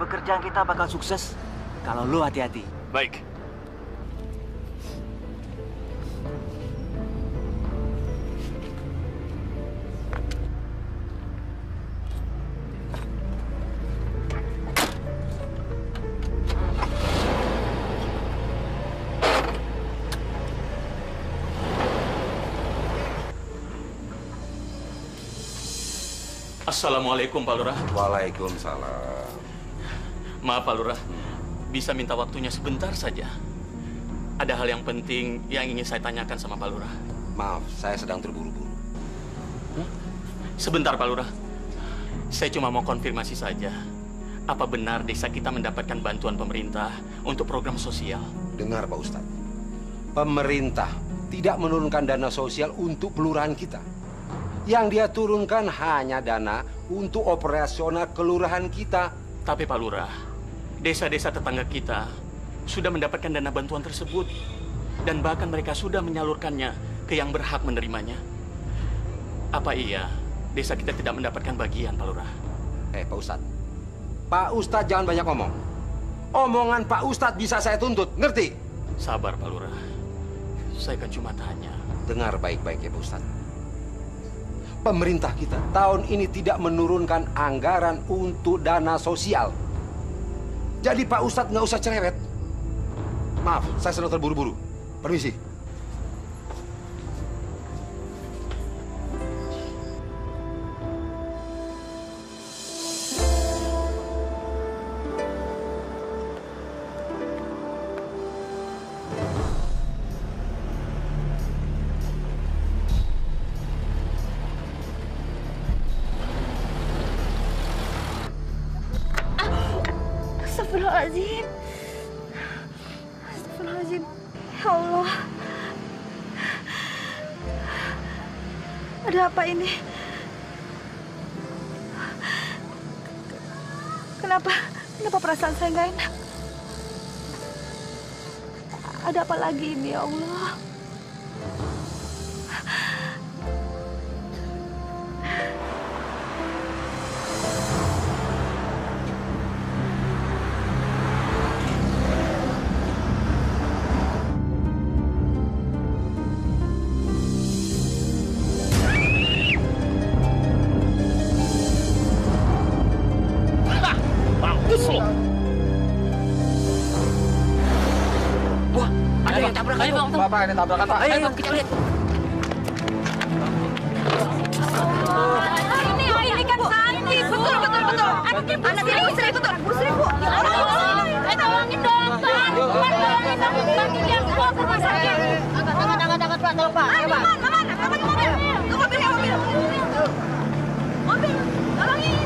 pekerjaan kita bakal sukses kalau lu hati-hati. Baik. Assalamualaikum, Pak Lurah. Waalaikumsalam. Maaf, Pak Lurah. Bisa minta waktunya sebentar saja. Ada hal yang penting yang ingin saya tanyakan sama Pak Lurah. Maaf, saya sedang terburu-buru. Sebentar, Pak Lurah. Saya cuma mau konfirmasi saja. Apa benar desa kita mendapatkan bantuan pemerintah untuk program sosial? Dengar, Pak Ustadz. Pemerintah tidak menurunkan dana sosial untuk kelurahan kita. Yang dia turunkan hanya dana untuk operasional kelurahan kita. Tapi Pak Lurah, desa-desa tetangga kita sudah mendapatkan dana bantuan tersebut. Dan bahkan mereka sudah menyalurkannya ke yang berhak menerimanya. Apa iya desa kita tidak mendapatkan bagian, Pak Lurah? Pak Ustadz. Pak Ustadz jangan banyak ngomong. Omongan Pak Ustadz bisa saya tuntut, ngerti? Sabar, Pak Lurah. Saya kan cuma tanya. Dengar baik-baik ya, Pak Ustadz. Pemerintah kita tahun ini tidak menurunkan anggaran untuk dana sosial. Jadi Pak Ustadz nggak usah cerewet. Maaf, saya sedang terburu-buru. Permisi. Astagfirullahaladzim. Astagfirullahaladzim. Ya Allah. Ada apa ini? Kenapa perasaan saya nggak enak? Ada apa lagi ini, ya Allah? Bapak ini tabrakan, Pak. Ayo, kita lihat. Ini kan Santi. Betul. Anak ini Bu Sri, betul. Bu Sri, Bu. Tolongin dong, Pak. Tolongin dong. Bantu dia bawa ke rumah sakit. Angkat, Pak. Tolong, Pak. Ayo, Pak. Aman. Ke mobil. Ke mobil. Mobil. Tolongin.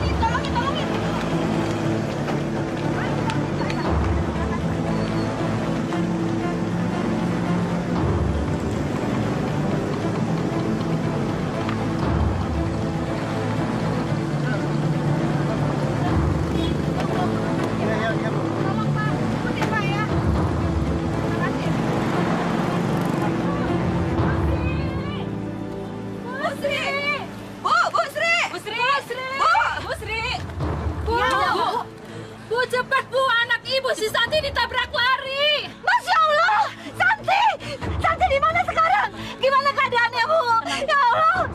Cepat, Bu. Anak Ibu si Santi ditabrak lari. Masya Allah. Santi di mana sekarang? Gimana keadaannya, Bu? Ya Allah.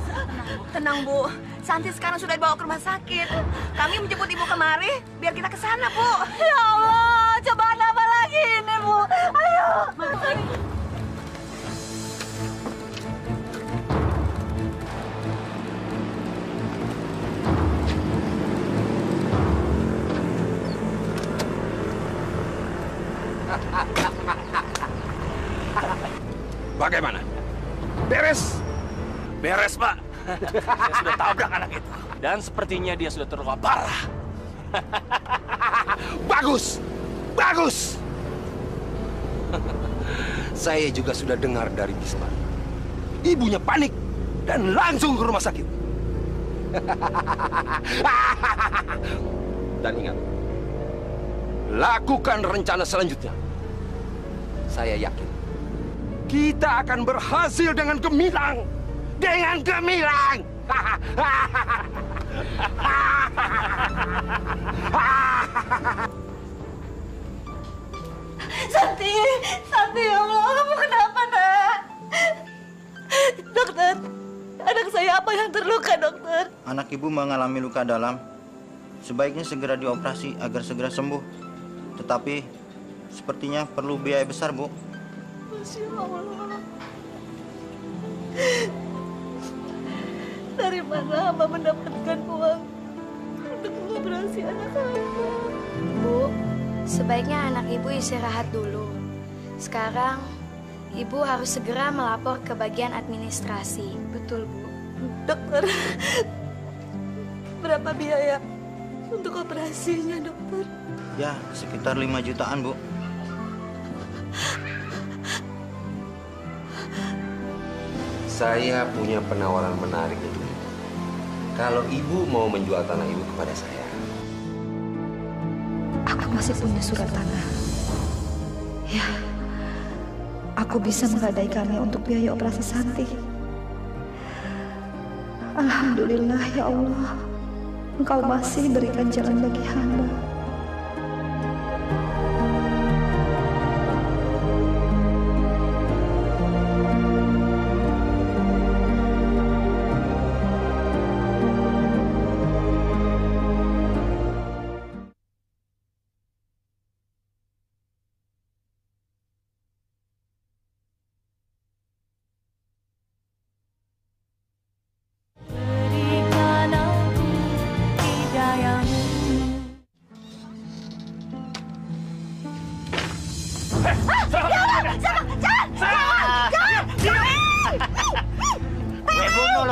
Tenang, Bu. Santi sekarang sudah dibawa ke rumah sakit. Kami menjemput Ibu kemari biar kita ke sana, Bu. Ya Allah, cobaan apa lagi ini, Bu? Ayo. Bagaimana? Beres, Pak. Saya sudah tabrak anak itu. Dan sepertinya dia sudah terluka parah. Bagus. Saya juga sudah dengar dari Bisma. Ibunya panik dan langsung ke rumah sakit. Dan ingat, lakukan rencana selanjutnya. Saya yakin kita akan berhasil dengan gemilang. Santi, ya Allah, kamu kenapa, Nak? Dokter, anak saya apa yang terluka, dokter? Anak ibu mengalami luka dalam. Sebaiknya segera dioperasi agar segera sembuh. Tetapi sepertinya perlu biaya besar, Bu. Masya Allah. Dari mana hamba mendapatkan uang untuk mengoperasi anak hamba? Bu, sebaiknya anak Ibu istirahat dulu. Sekarang, Ibu harus segera melapor ke bagian administrasi. Betul, Bu. Dokter, berapa biaya untuk operasinya, dokter? Ya, sekitar 5 jutaan, Bu. Saya punya penawaran menarik untuk ibu. Kalau ibu mau menjual tanah ibu kepada saya. Aku masih punya surat tanah. Ya, aku bisa menggadaikannya untuk biaya operasi Santi. Alhamdulillah, ya Allah. Engkau masih berikan jalan bagi hamba.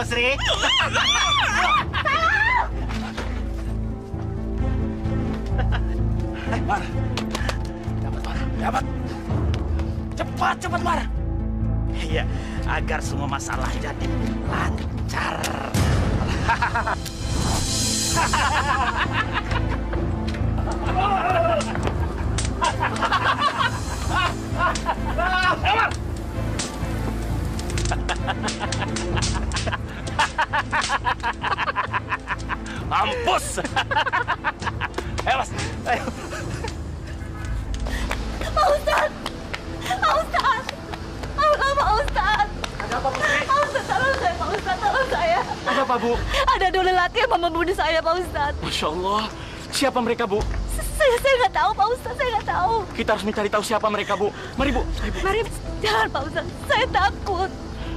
Sri. Mar. Dapat. Cepat, Mar. Iya, agar semua masalah jadi lancar. Mampus. Ayo, Mas. Ayo. Pak Ustad! Pak Ustad! Allah, Pak Ustad! Ada apa, Putri? Pak Ustad, tolong saya, Pak Ustad, tolong saya. Ada apa, Bu? Ada dua lelaki yang mau membunuh saya, Pak Ustad. Masya Allah. Siapa mereka, Bu? Saya nggak tahu, Pak Ustad, saya nggak tahu. Kita harus mencari tahu siapa mereka, Bu. Mari, Bu. Ayo, Bu. Mari, jangan, Pak Ustad. Saya takut.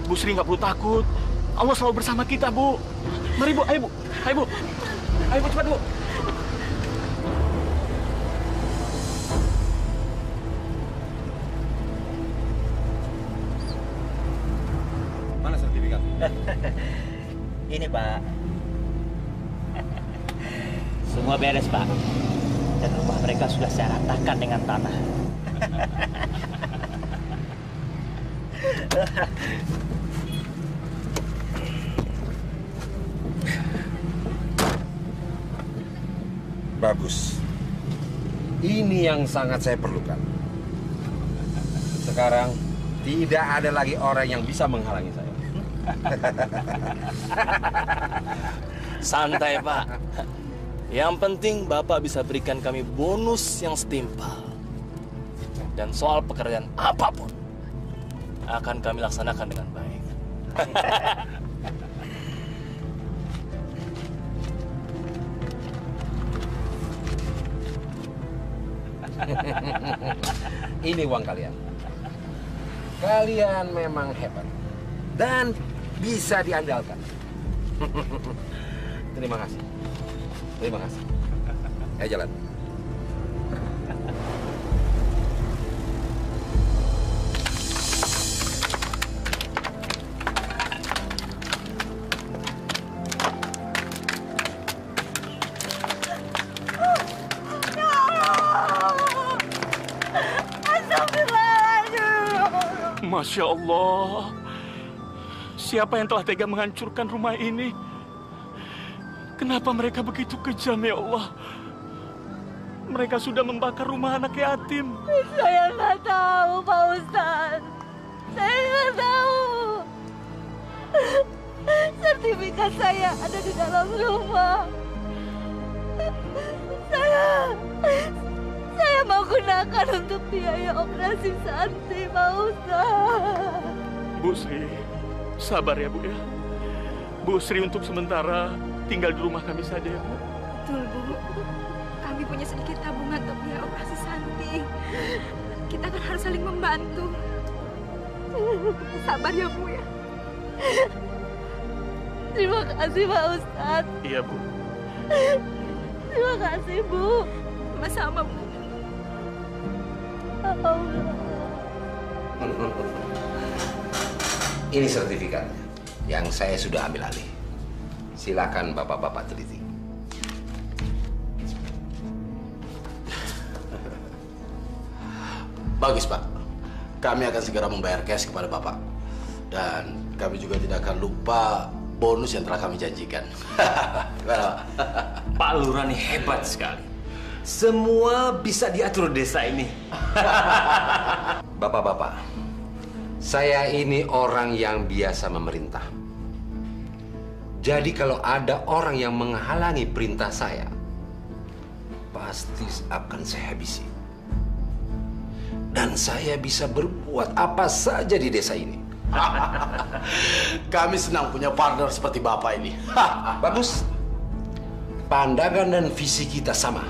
Bu Sri nggak perlu takut. Allah selalu bersama kita, Bu. Mari, Bu. Ayo, Bu. Ayo, Bu. Ayo, Bu, cepat, Bu. Mana sertifikat? Ini, Pak. Semua beres, Pak. Dan rumah mereka sudah saya ratakan dengan tanah. Bagus. Ini yang sangat saya perlukan. Sekarang tidak ada lagi orang yang bisa menghalangi saya. Santai, Pak. Yang penting Bapak bisa berikan kami bonus yang setimpal. Dan soal pekerjaan apapun akan kami laksanakan dengan baik. Ini uang kalian. Kalian memang hebat dan bisa diandalkan. Terima kasih. Terima kasih. Ayo jalan. Masya Allah. Siapa yang telah tega menghancurkan rumah ini? Kenapa mereka begitu kejam, ya Allah? Mereka sudah membakar rumah anak yatim. Saya nggak tahu, Pak Ustaz. Saya nggak tahu. Sertifikat saya ada di dalam rumah. Saya mau gunakan untuk biaya operasi Santi, Pak Ustaz. Bu Sri, sabar ya Bu ya. Bu Sri untuk sementara tinggal di rumah kami saja ya Bu. Betul, Bu. Kami punya sedikit tabungan untuk biaya operasi Santi. Kita kan harus saling membantu. Sabar ya, Bu ya. Terima kasih, Pak Ustadz. Iya, Bu. Terima kasih, Bu. Sama-sama, Bu. Ini sertifikatnya yang saya sudah ambil alih. Silakan bapak-bapak teliti. Bagus, Pak. Kami akan segera membayar cash kepada Bapak. Dan kami juga tidak akan lupa bonus yang telah kami janjikan. Gimana, Pak? Pak Lurah nih hebat sekali. Semua bisa diatur desa ini. Bapak-bapak, saya ini orang yang biasa memerintah. Jadi kalau ada orang yang menghalangi perintah saya, pasti akan saya habisi. Dan saya bisa berbuat apa saja di desa ini. Kami senang punya partner seperti Bapak ini. Bagus. Pandangan dan visi kita sama.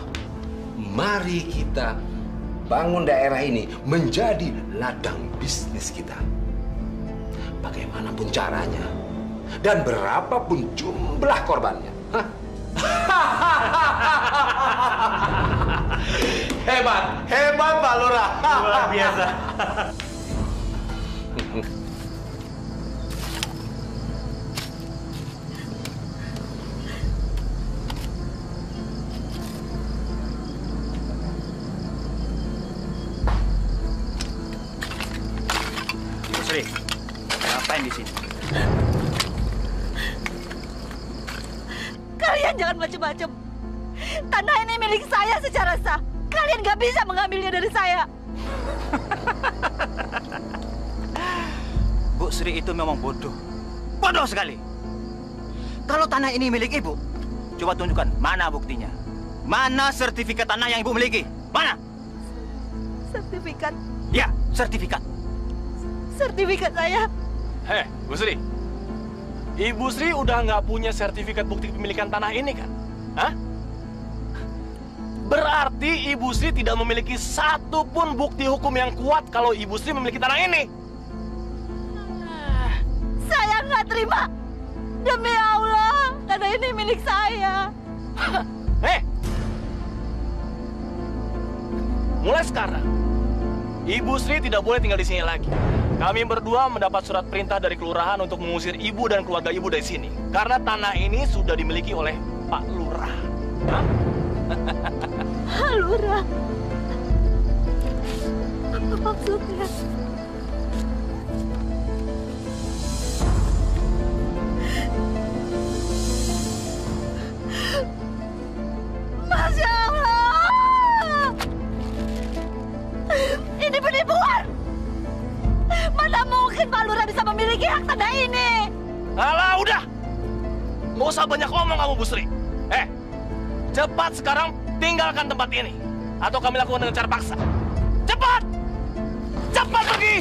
Mari kita bangun daerah ini menjadi ladang bisnis kita. Bagaimanapun caranya dan berapapun jumlah korbannya. Hebat, hebat Pak Lurah. Luar biasa. Sri, ngapain di sini? Kalian jangan macam-macam. Tanah ini milik saya secara sah. Kalian nggak bisa mengambilnya dari saya. Bu Sri itu memang bodoh. Bodoh sekali. Kalau tanah ini milik ibu, coba tunjukkan mana buktinya. Mana sertifikat tanah yang ibu miliki? Mana? Sertifikat? Ya, sertifikat. Sertifikat saya. Heh, Bu Sri. Ibu Sri udah nggak punya sertifikat bukti kepemilikan tanah ini kan? Hah? Berarti Ibu Sri tidak memiliki satu pun bukti hukum yang kuat kalau Ibu Sri memiliki tanah ini. Saya nggak terima. Demi Allah, tanah ini milik saya. Mulai sekarang, Ibu Sri tidak boleh tinggal di sini lagi. Kami berdua mendapat surat perintah dari kelurahan untuk mengusir ibu dan keluarga ibu dari sini. Karena tanah ini sudah dimiliki oleh Pak Lurah. Hah? Lurah? Apa maksudnya? Masya Allah! Ini penipuan! Mana mungkin Pak Lurah bisa memiliki hak tanah ini? Alah, udah! Nggak usah banyak ngomong kamu, Bu Sri. Cepat sekarang tinggalkan tempat ini. Atau kami lakukan dengan cara paksa. Cepat! Cepat pergi!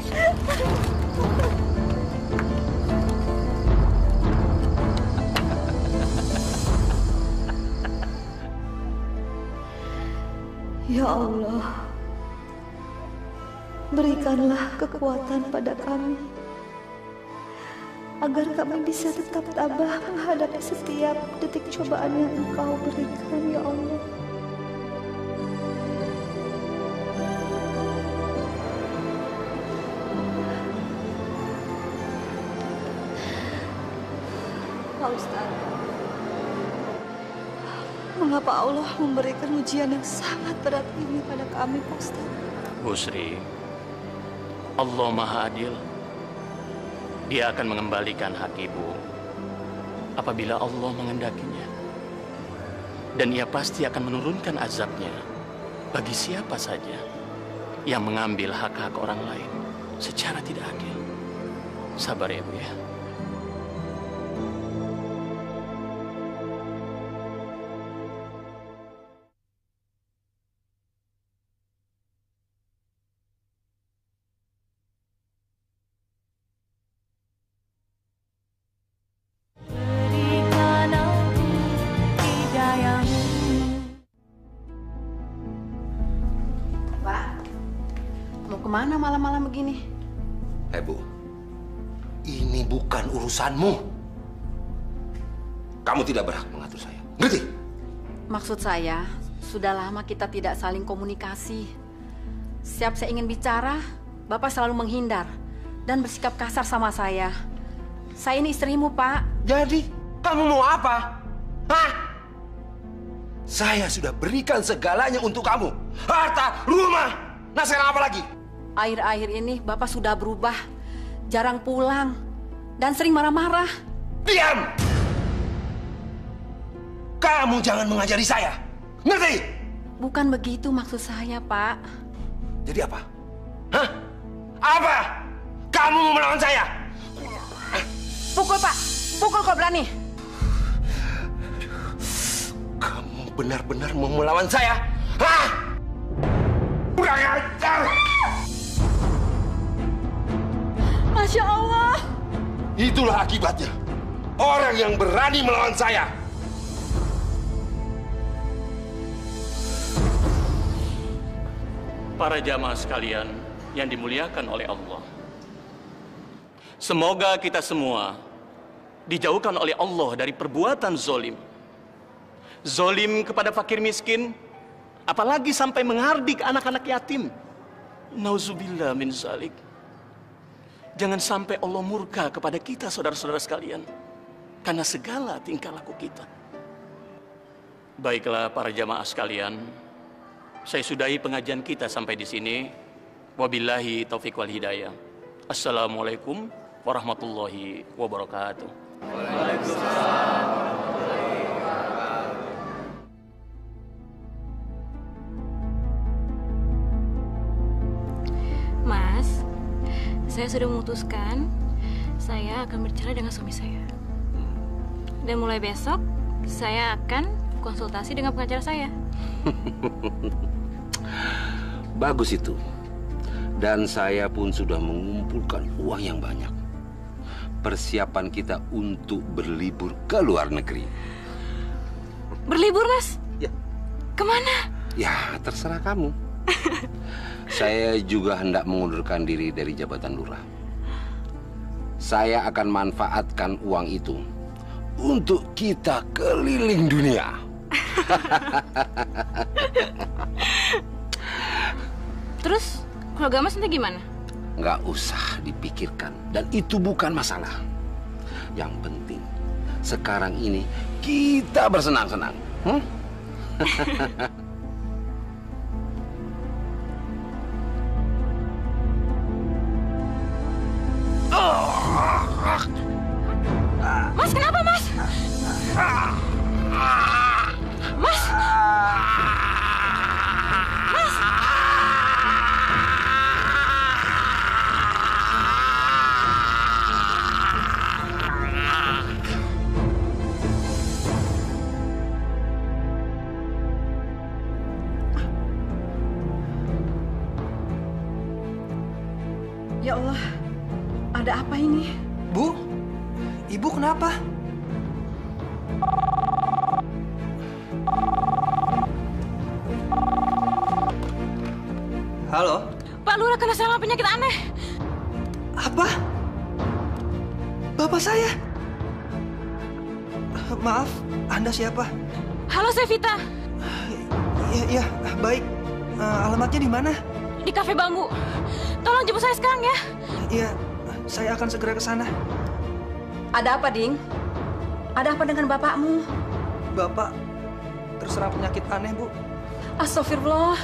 Ya Allah, berikanlah kekuatan pada kami agar kami bisa tetap tabah menghadapi setiap detik cobaan yang Engkau berikan, ya Allah. Pak Ustadz, mengapa Allah memberikan ujian yang sangat berat ini pada kami, Pak Ustadz? Bu Sri, Allah Maha Adil. Dia akan mengembalikan hak ibu apabila Allah mengendakinya. Dan ia pasti akan menurunkan azabnya bagi siapa saja yang mengambil hak-hak orang lain secara tidak adil. Sabar ya, Bu ya. Kemana malam-malam begini? Bu, ini bukan urusanmu. Kamu tidak berhak mengatur saya. Ngerti? Maksud saya, sudah lama kita tidak saling komunikasi. Setiap saya ingin bicara, Bapak selalu menghindar dan bersikap kasar sama saya. Saya ini istrimu, Pak. Jadi, kamu mau apa? Hah? Saya sudah berikan segalanya untuk kamu. Harta, rumah, nah sekarang apa lagi? Akhir-akhir ini Bapak sudah berubah, jarang pulang, dan sering marah-marah. Diam! Kamu jangan mengajari saya, ngerti? Bukan begitu maksud saya, Pak. Jadi apa? Hah? Apa? Kamu mau melawan saya? Pukul, Pak. Pukul kau berani. Kamu benar-benar mau melawan saya? Hah? Kurang ajar! Masya Allah. Itulah akibatnya. Orang yang berani melawan saya. Para jamaah sekalian yang dimuliakan oleh Allah. Semoga kita semua dijauhkan oleh Allah dari perbuatan zolim. Zolim kepada fakir miskin, apalagi sampai menghardik anak-anak yatim. Nauzubillah min zalik. Jangan sampai Allah murka kepada kita, saudara-saudara sekalian, karena segala tingkah laku kita. Baiklah para jamaah sekalian, saya sudahi pengajian kita sampai di sini. Wabillahi taufiq wal hidayah. Assalamualaikum warahmatullahi wabarakatuh. Waalaikumsalam. Mas, saya sudah memutuskan saya akan bercerai dengan suami saya. Dan mulai besok, saya akan konsultasi dengan pengacara saya. Bagus itu. Dan saya pun sudah mengumpulkan uang yang banyak. Persiapan kita untuk berlibur ke luar negeri. Berlibur, Mas? Ya. Kemana? Ya, terserah kamu. Saya juga hendak mengundurkan diri dari jabatan lurah. Saya akan manfaatkan uang itu untuk kita keliling dunia. Terus, keluarga Mas nanti gimana? Nggak usah dipikirkan. Dan itu bukan masalah. Yang penting, sekarang ini kita bersenang-senang. Mas, kenapa, Mas? Mas! Mas! Ya Allah, ada apa ini? Bu, Ibu kenapa? Halo? Pak Lurah kena serangan penyakit aneh. Apa? Bapak saya? Maaf, Anda siapa? Halo, saya Vita. Iya, baik. Alamatnya di mana? Di Cafe Bambu. Tolong jemput saya sekarang ya. Iya, saya akan segera ke sana. Ada apa, Ding? Ada apa dengan bapakmu? Bapak terserang penyakit aneh, Bu. Astagfirullah.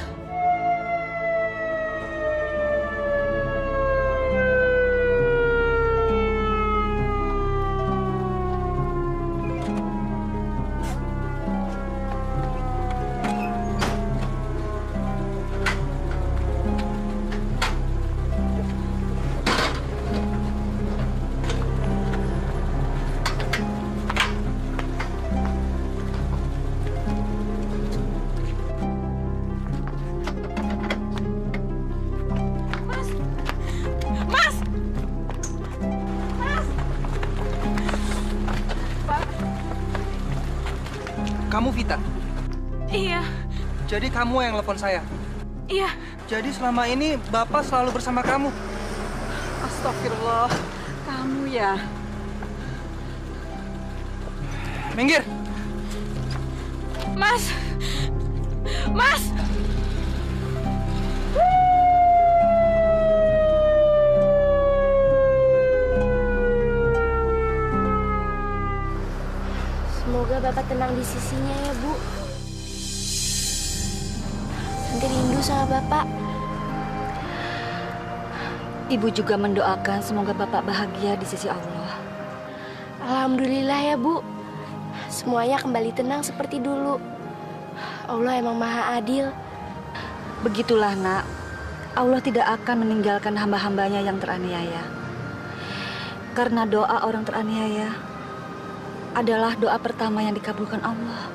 Kamu Vita? Iya. Jadi kamu yang telepon saya? Iya. Jadi selama ini Bapak selalu bersama kamu? Astagfirullah. Kamu ya? Minggir! Mas! Mas! Semoga Bapak tenang di sisinya ya, Bu. Santi rindu sama Bapak. Ibu juga mendoakan semoga Bapak bahagia di sisi Allah. Alhamdulillah ya, Bu. Semuanya kembali tenang seperti dulu. Allah emang maha adil. Begitulah, Nak. Allah tidak akan meninggalkan hamba-hambanya yang teraniaya. Karena doa orang teraniaya adalah doa pertama yang dikabulkan Allah.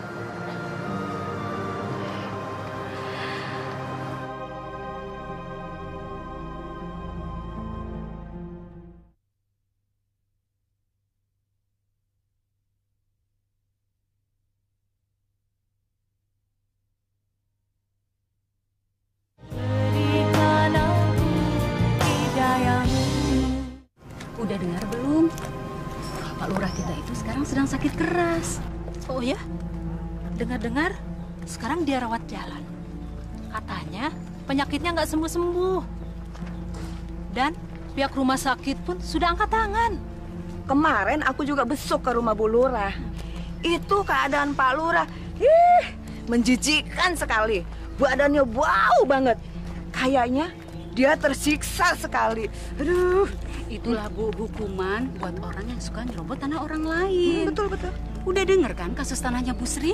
Udah dengar belum? Pak Lurah kita itu sekarang sedang sakit keras. Oh ya? Dengar-dengar, sekarang dia rawat jalan. Katanya penyakitnya nggak sembuh-sembuh. Dan pihak rumah sakit pun sudah angkat tangan. Kemarin aku juga besok ke rumah Bu Lurah. Itu keadaan Pak Lurah, menjijikkan sekali. Badannya bau banget. Kayaknya dia tersiksa sekali. Aduh. Itulah, Bu, hukuman buat orang yang suka nyerobot tanah orang lain. Betul. Udah denger kan kasus tanahnya Bu Sri?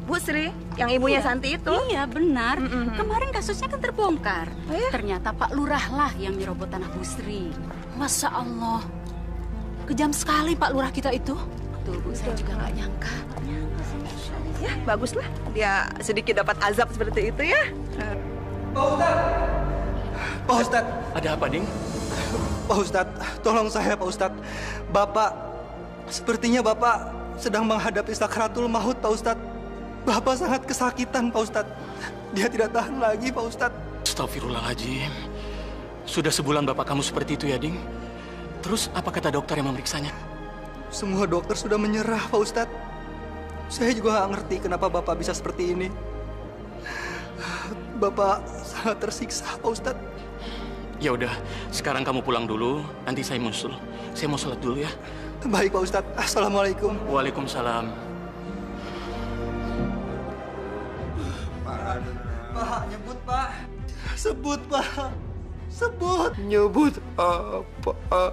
Bu Sri, yang ibunya Iya. Santi itu? Iya, benar. Kemarin kasusnya kan terbongkar. Ternyata Pak Lurah lah yang nyerobot tanah Bu Sri. Masya Allah. kejam sekali Pak Lurah kita itu. Betul Bu, saya juga nggak nyangka. Ya, baguslah. Dia sedikit dapat azab seperti itu ya. Pak Ustadz. Ada apa, Ding? Pak Ustadz, tolong saya Pak Ustadz. Sepertinya Bapak sedang menghadapi sakratul maut Pak Ustadz. Bapak sangat kesakitan Pak Ustadz. Dia tidak tahan lagi Pak Ustadz. Astagfirullahaladzim. Sudah sebulan Bapak kamu seperti itu ya, Ding? Terus apa kata dokter yang memeriksanya? Semua dokter sudah menyerah Pak Ustadz. Saya juga nggak ngerti kenapa Bapak bisa seperti ini. Bapak sangat tersiksa Pak Ustadz. Ya udah, sekarang kamu pulang dulu, nanti saya musul. Saya mau sholat dulu ya. Baik Pak Ustadz. Assalamualaikum. Waalaikumsalam. Pak, nyebut Pak. Sebut Pak. Sebut. Nyebut apa?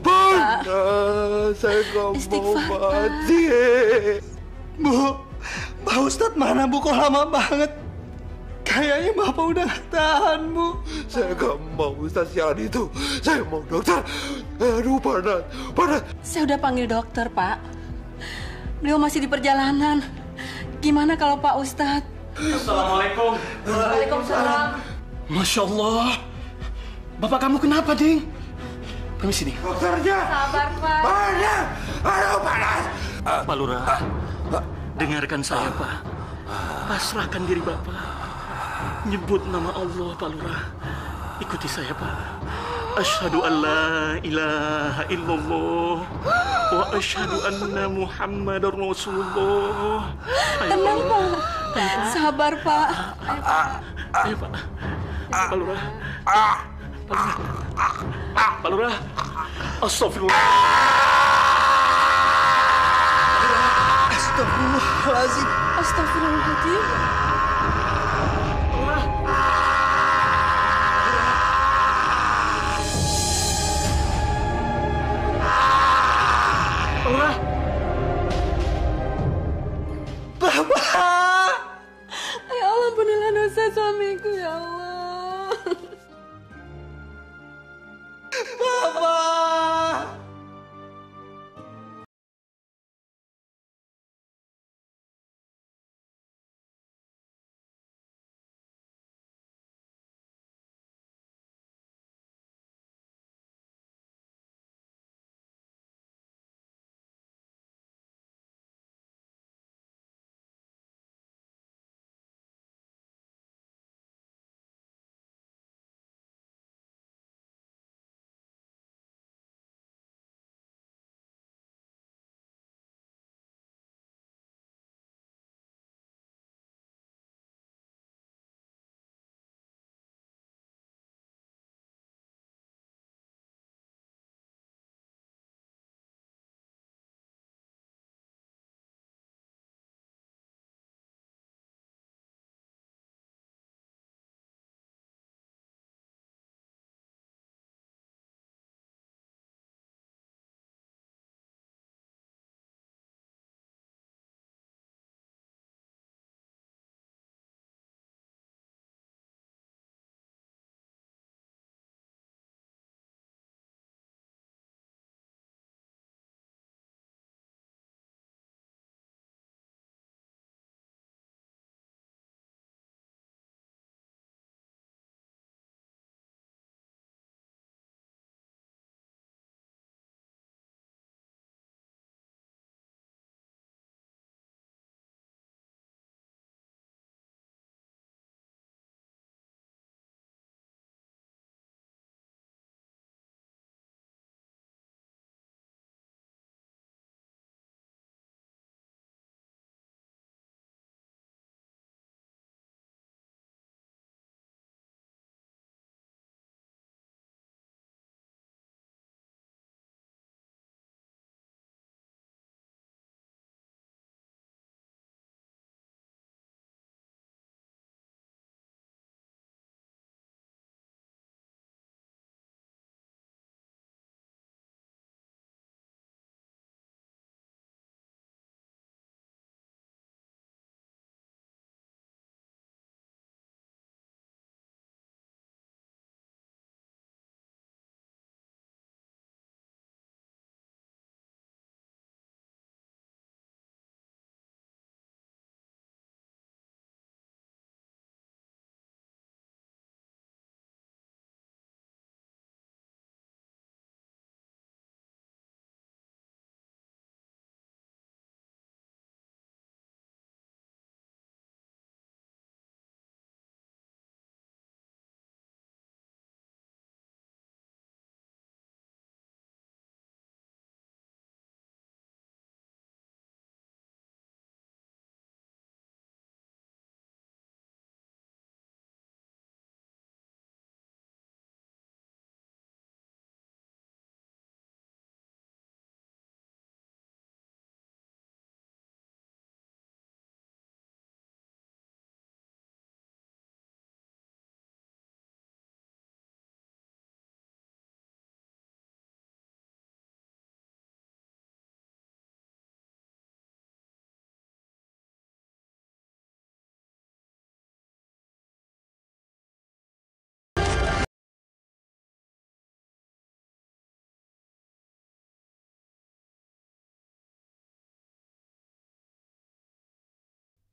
Panas, saya nggak mau mati. Bu, Pak Ustadz mana Bu? Kok lama banget? Kayaknya Bapak udah gak tahan, Bu. Saya nggak mau Ustadz sialan itu. Saya mau dokter. Aduh, panas. Saya udah panggil dokter, Pak. Beliau masih di perjalanan. Gimana kalau Pak Ustadz? Assalamualaikum. Waalaikumsalam. Masya Allah. Bapak kamu kenapa, Ding? Permisi, Ding. Dokternya. Sabar, Pak. Panas. Aduh, panas. Pak Lurah, dengarkan saya, Pak. Pasrahkan diri Bapak. Nyebut nama Allah, Pak Lurah. Ikuti saya, Pak. Asyhadu an la ilaha illallah wa asyhadu anna Muhammadar Rasulullah. Tenang, Pak. Sabar, Pak. Ayo, Pak. Pak Lurah. Pak Lurah. Astagfirullah. Astagfirullahaladzim. Astagfirullahaladzim. Laura. Bapak. Ya Allah, ampunilah dosa suamiku ya Allah.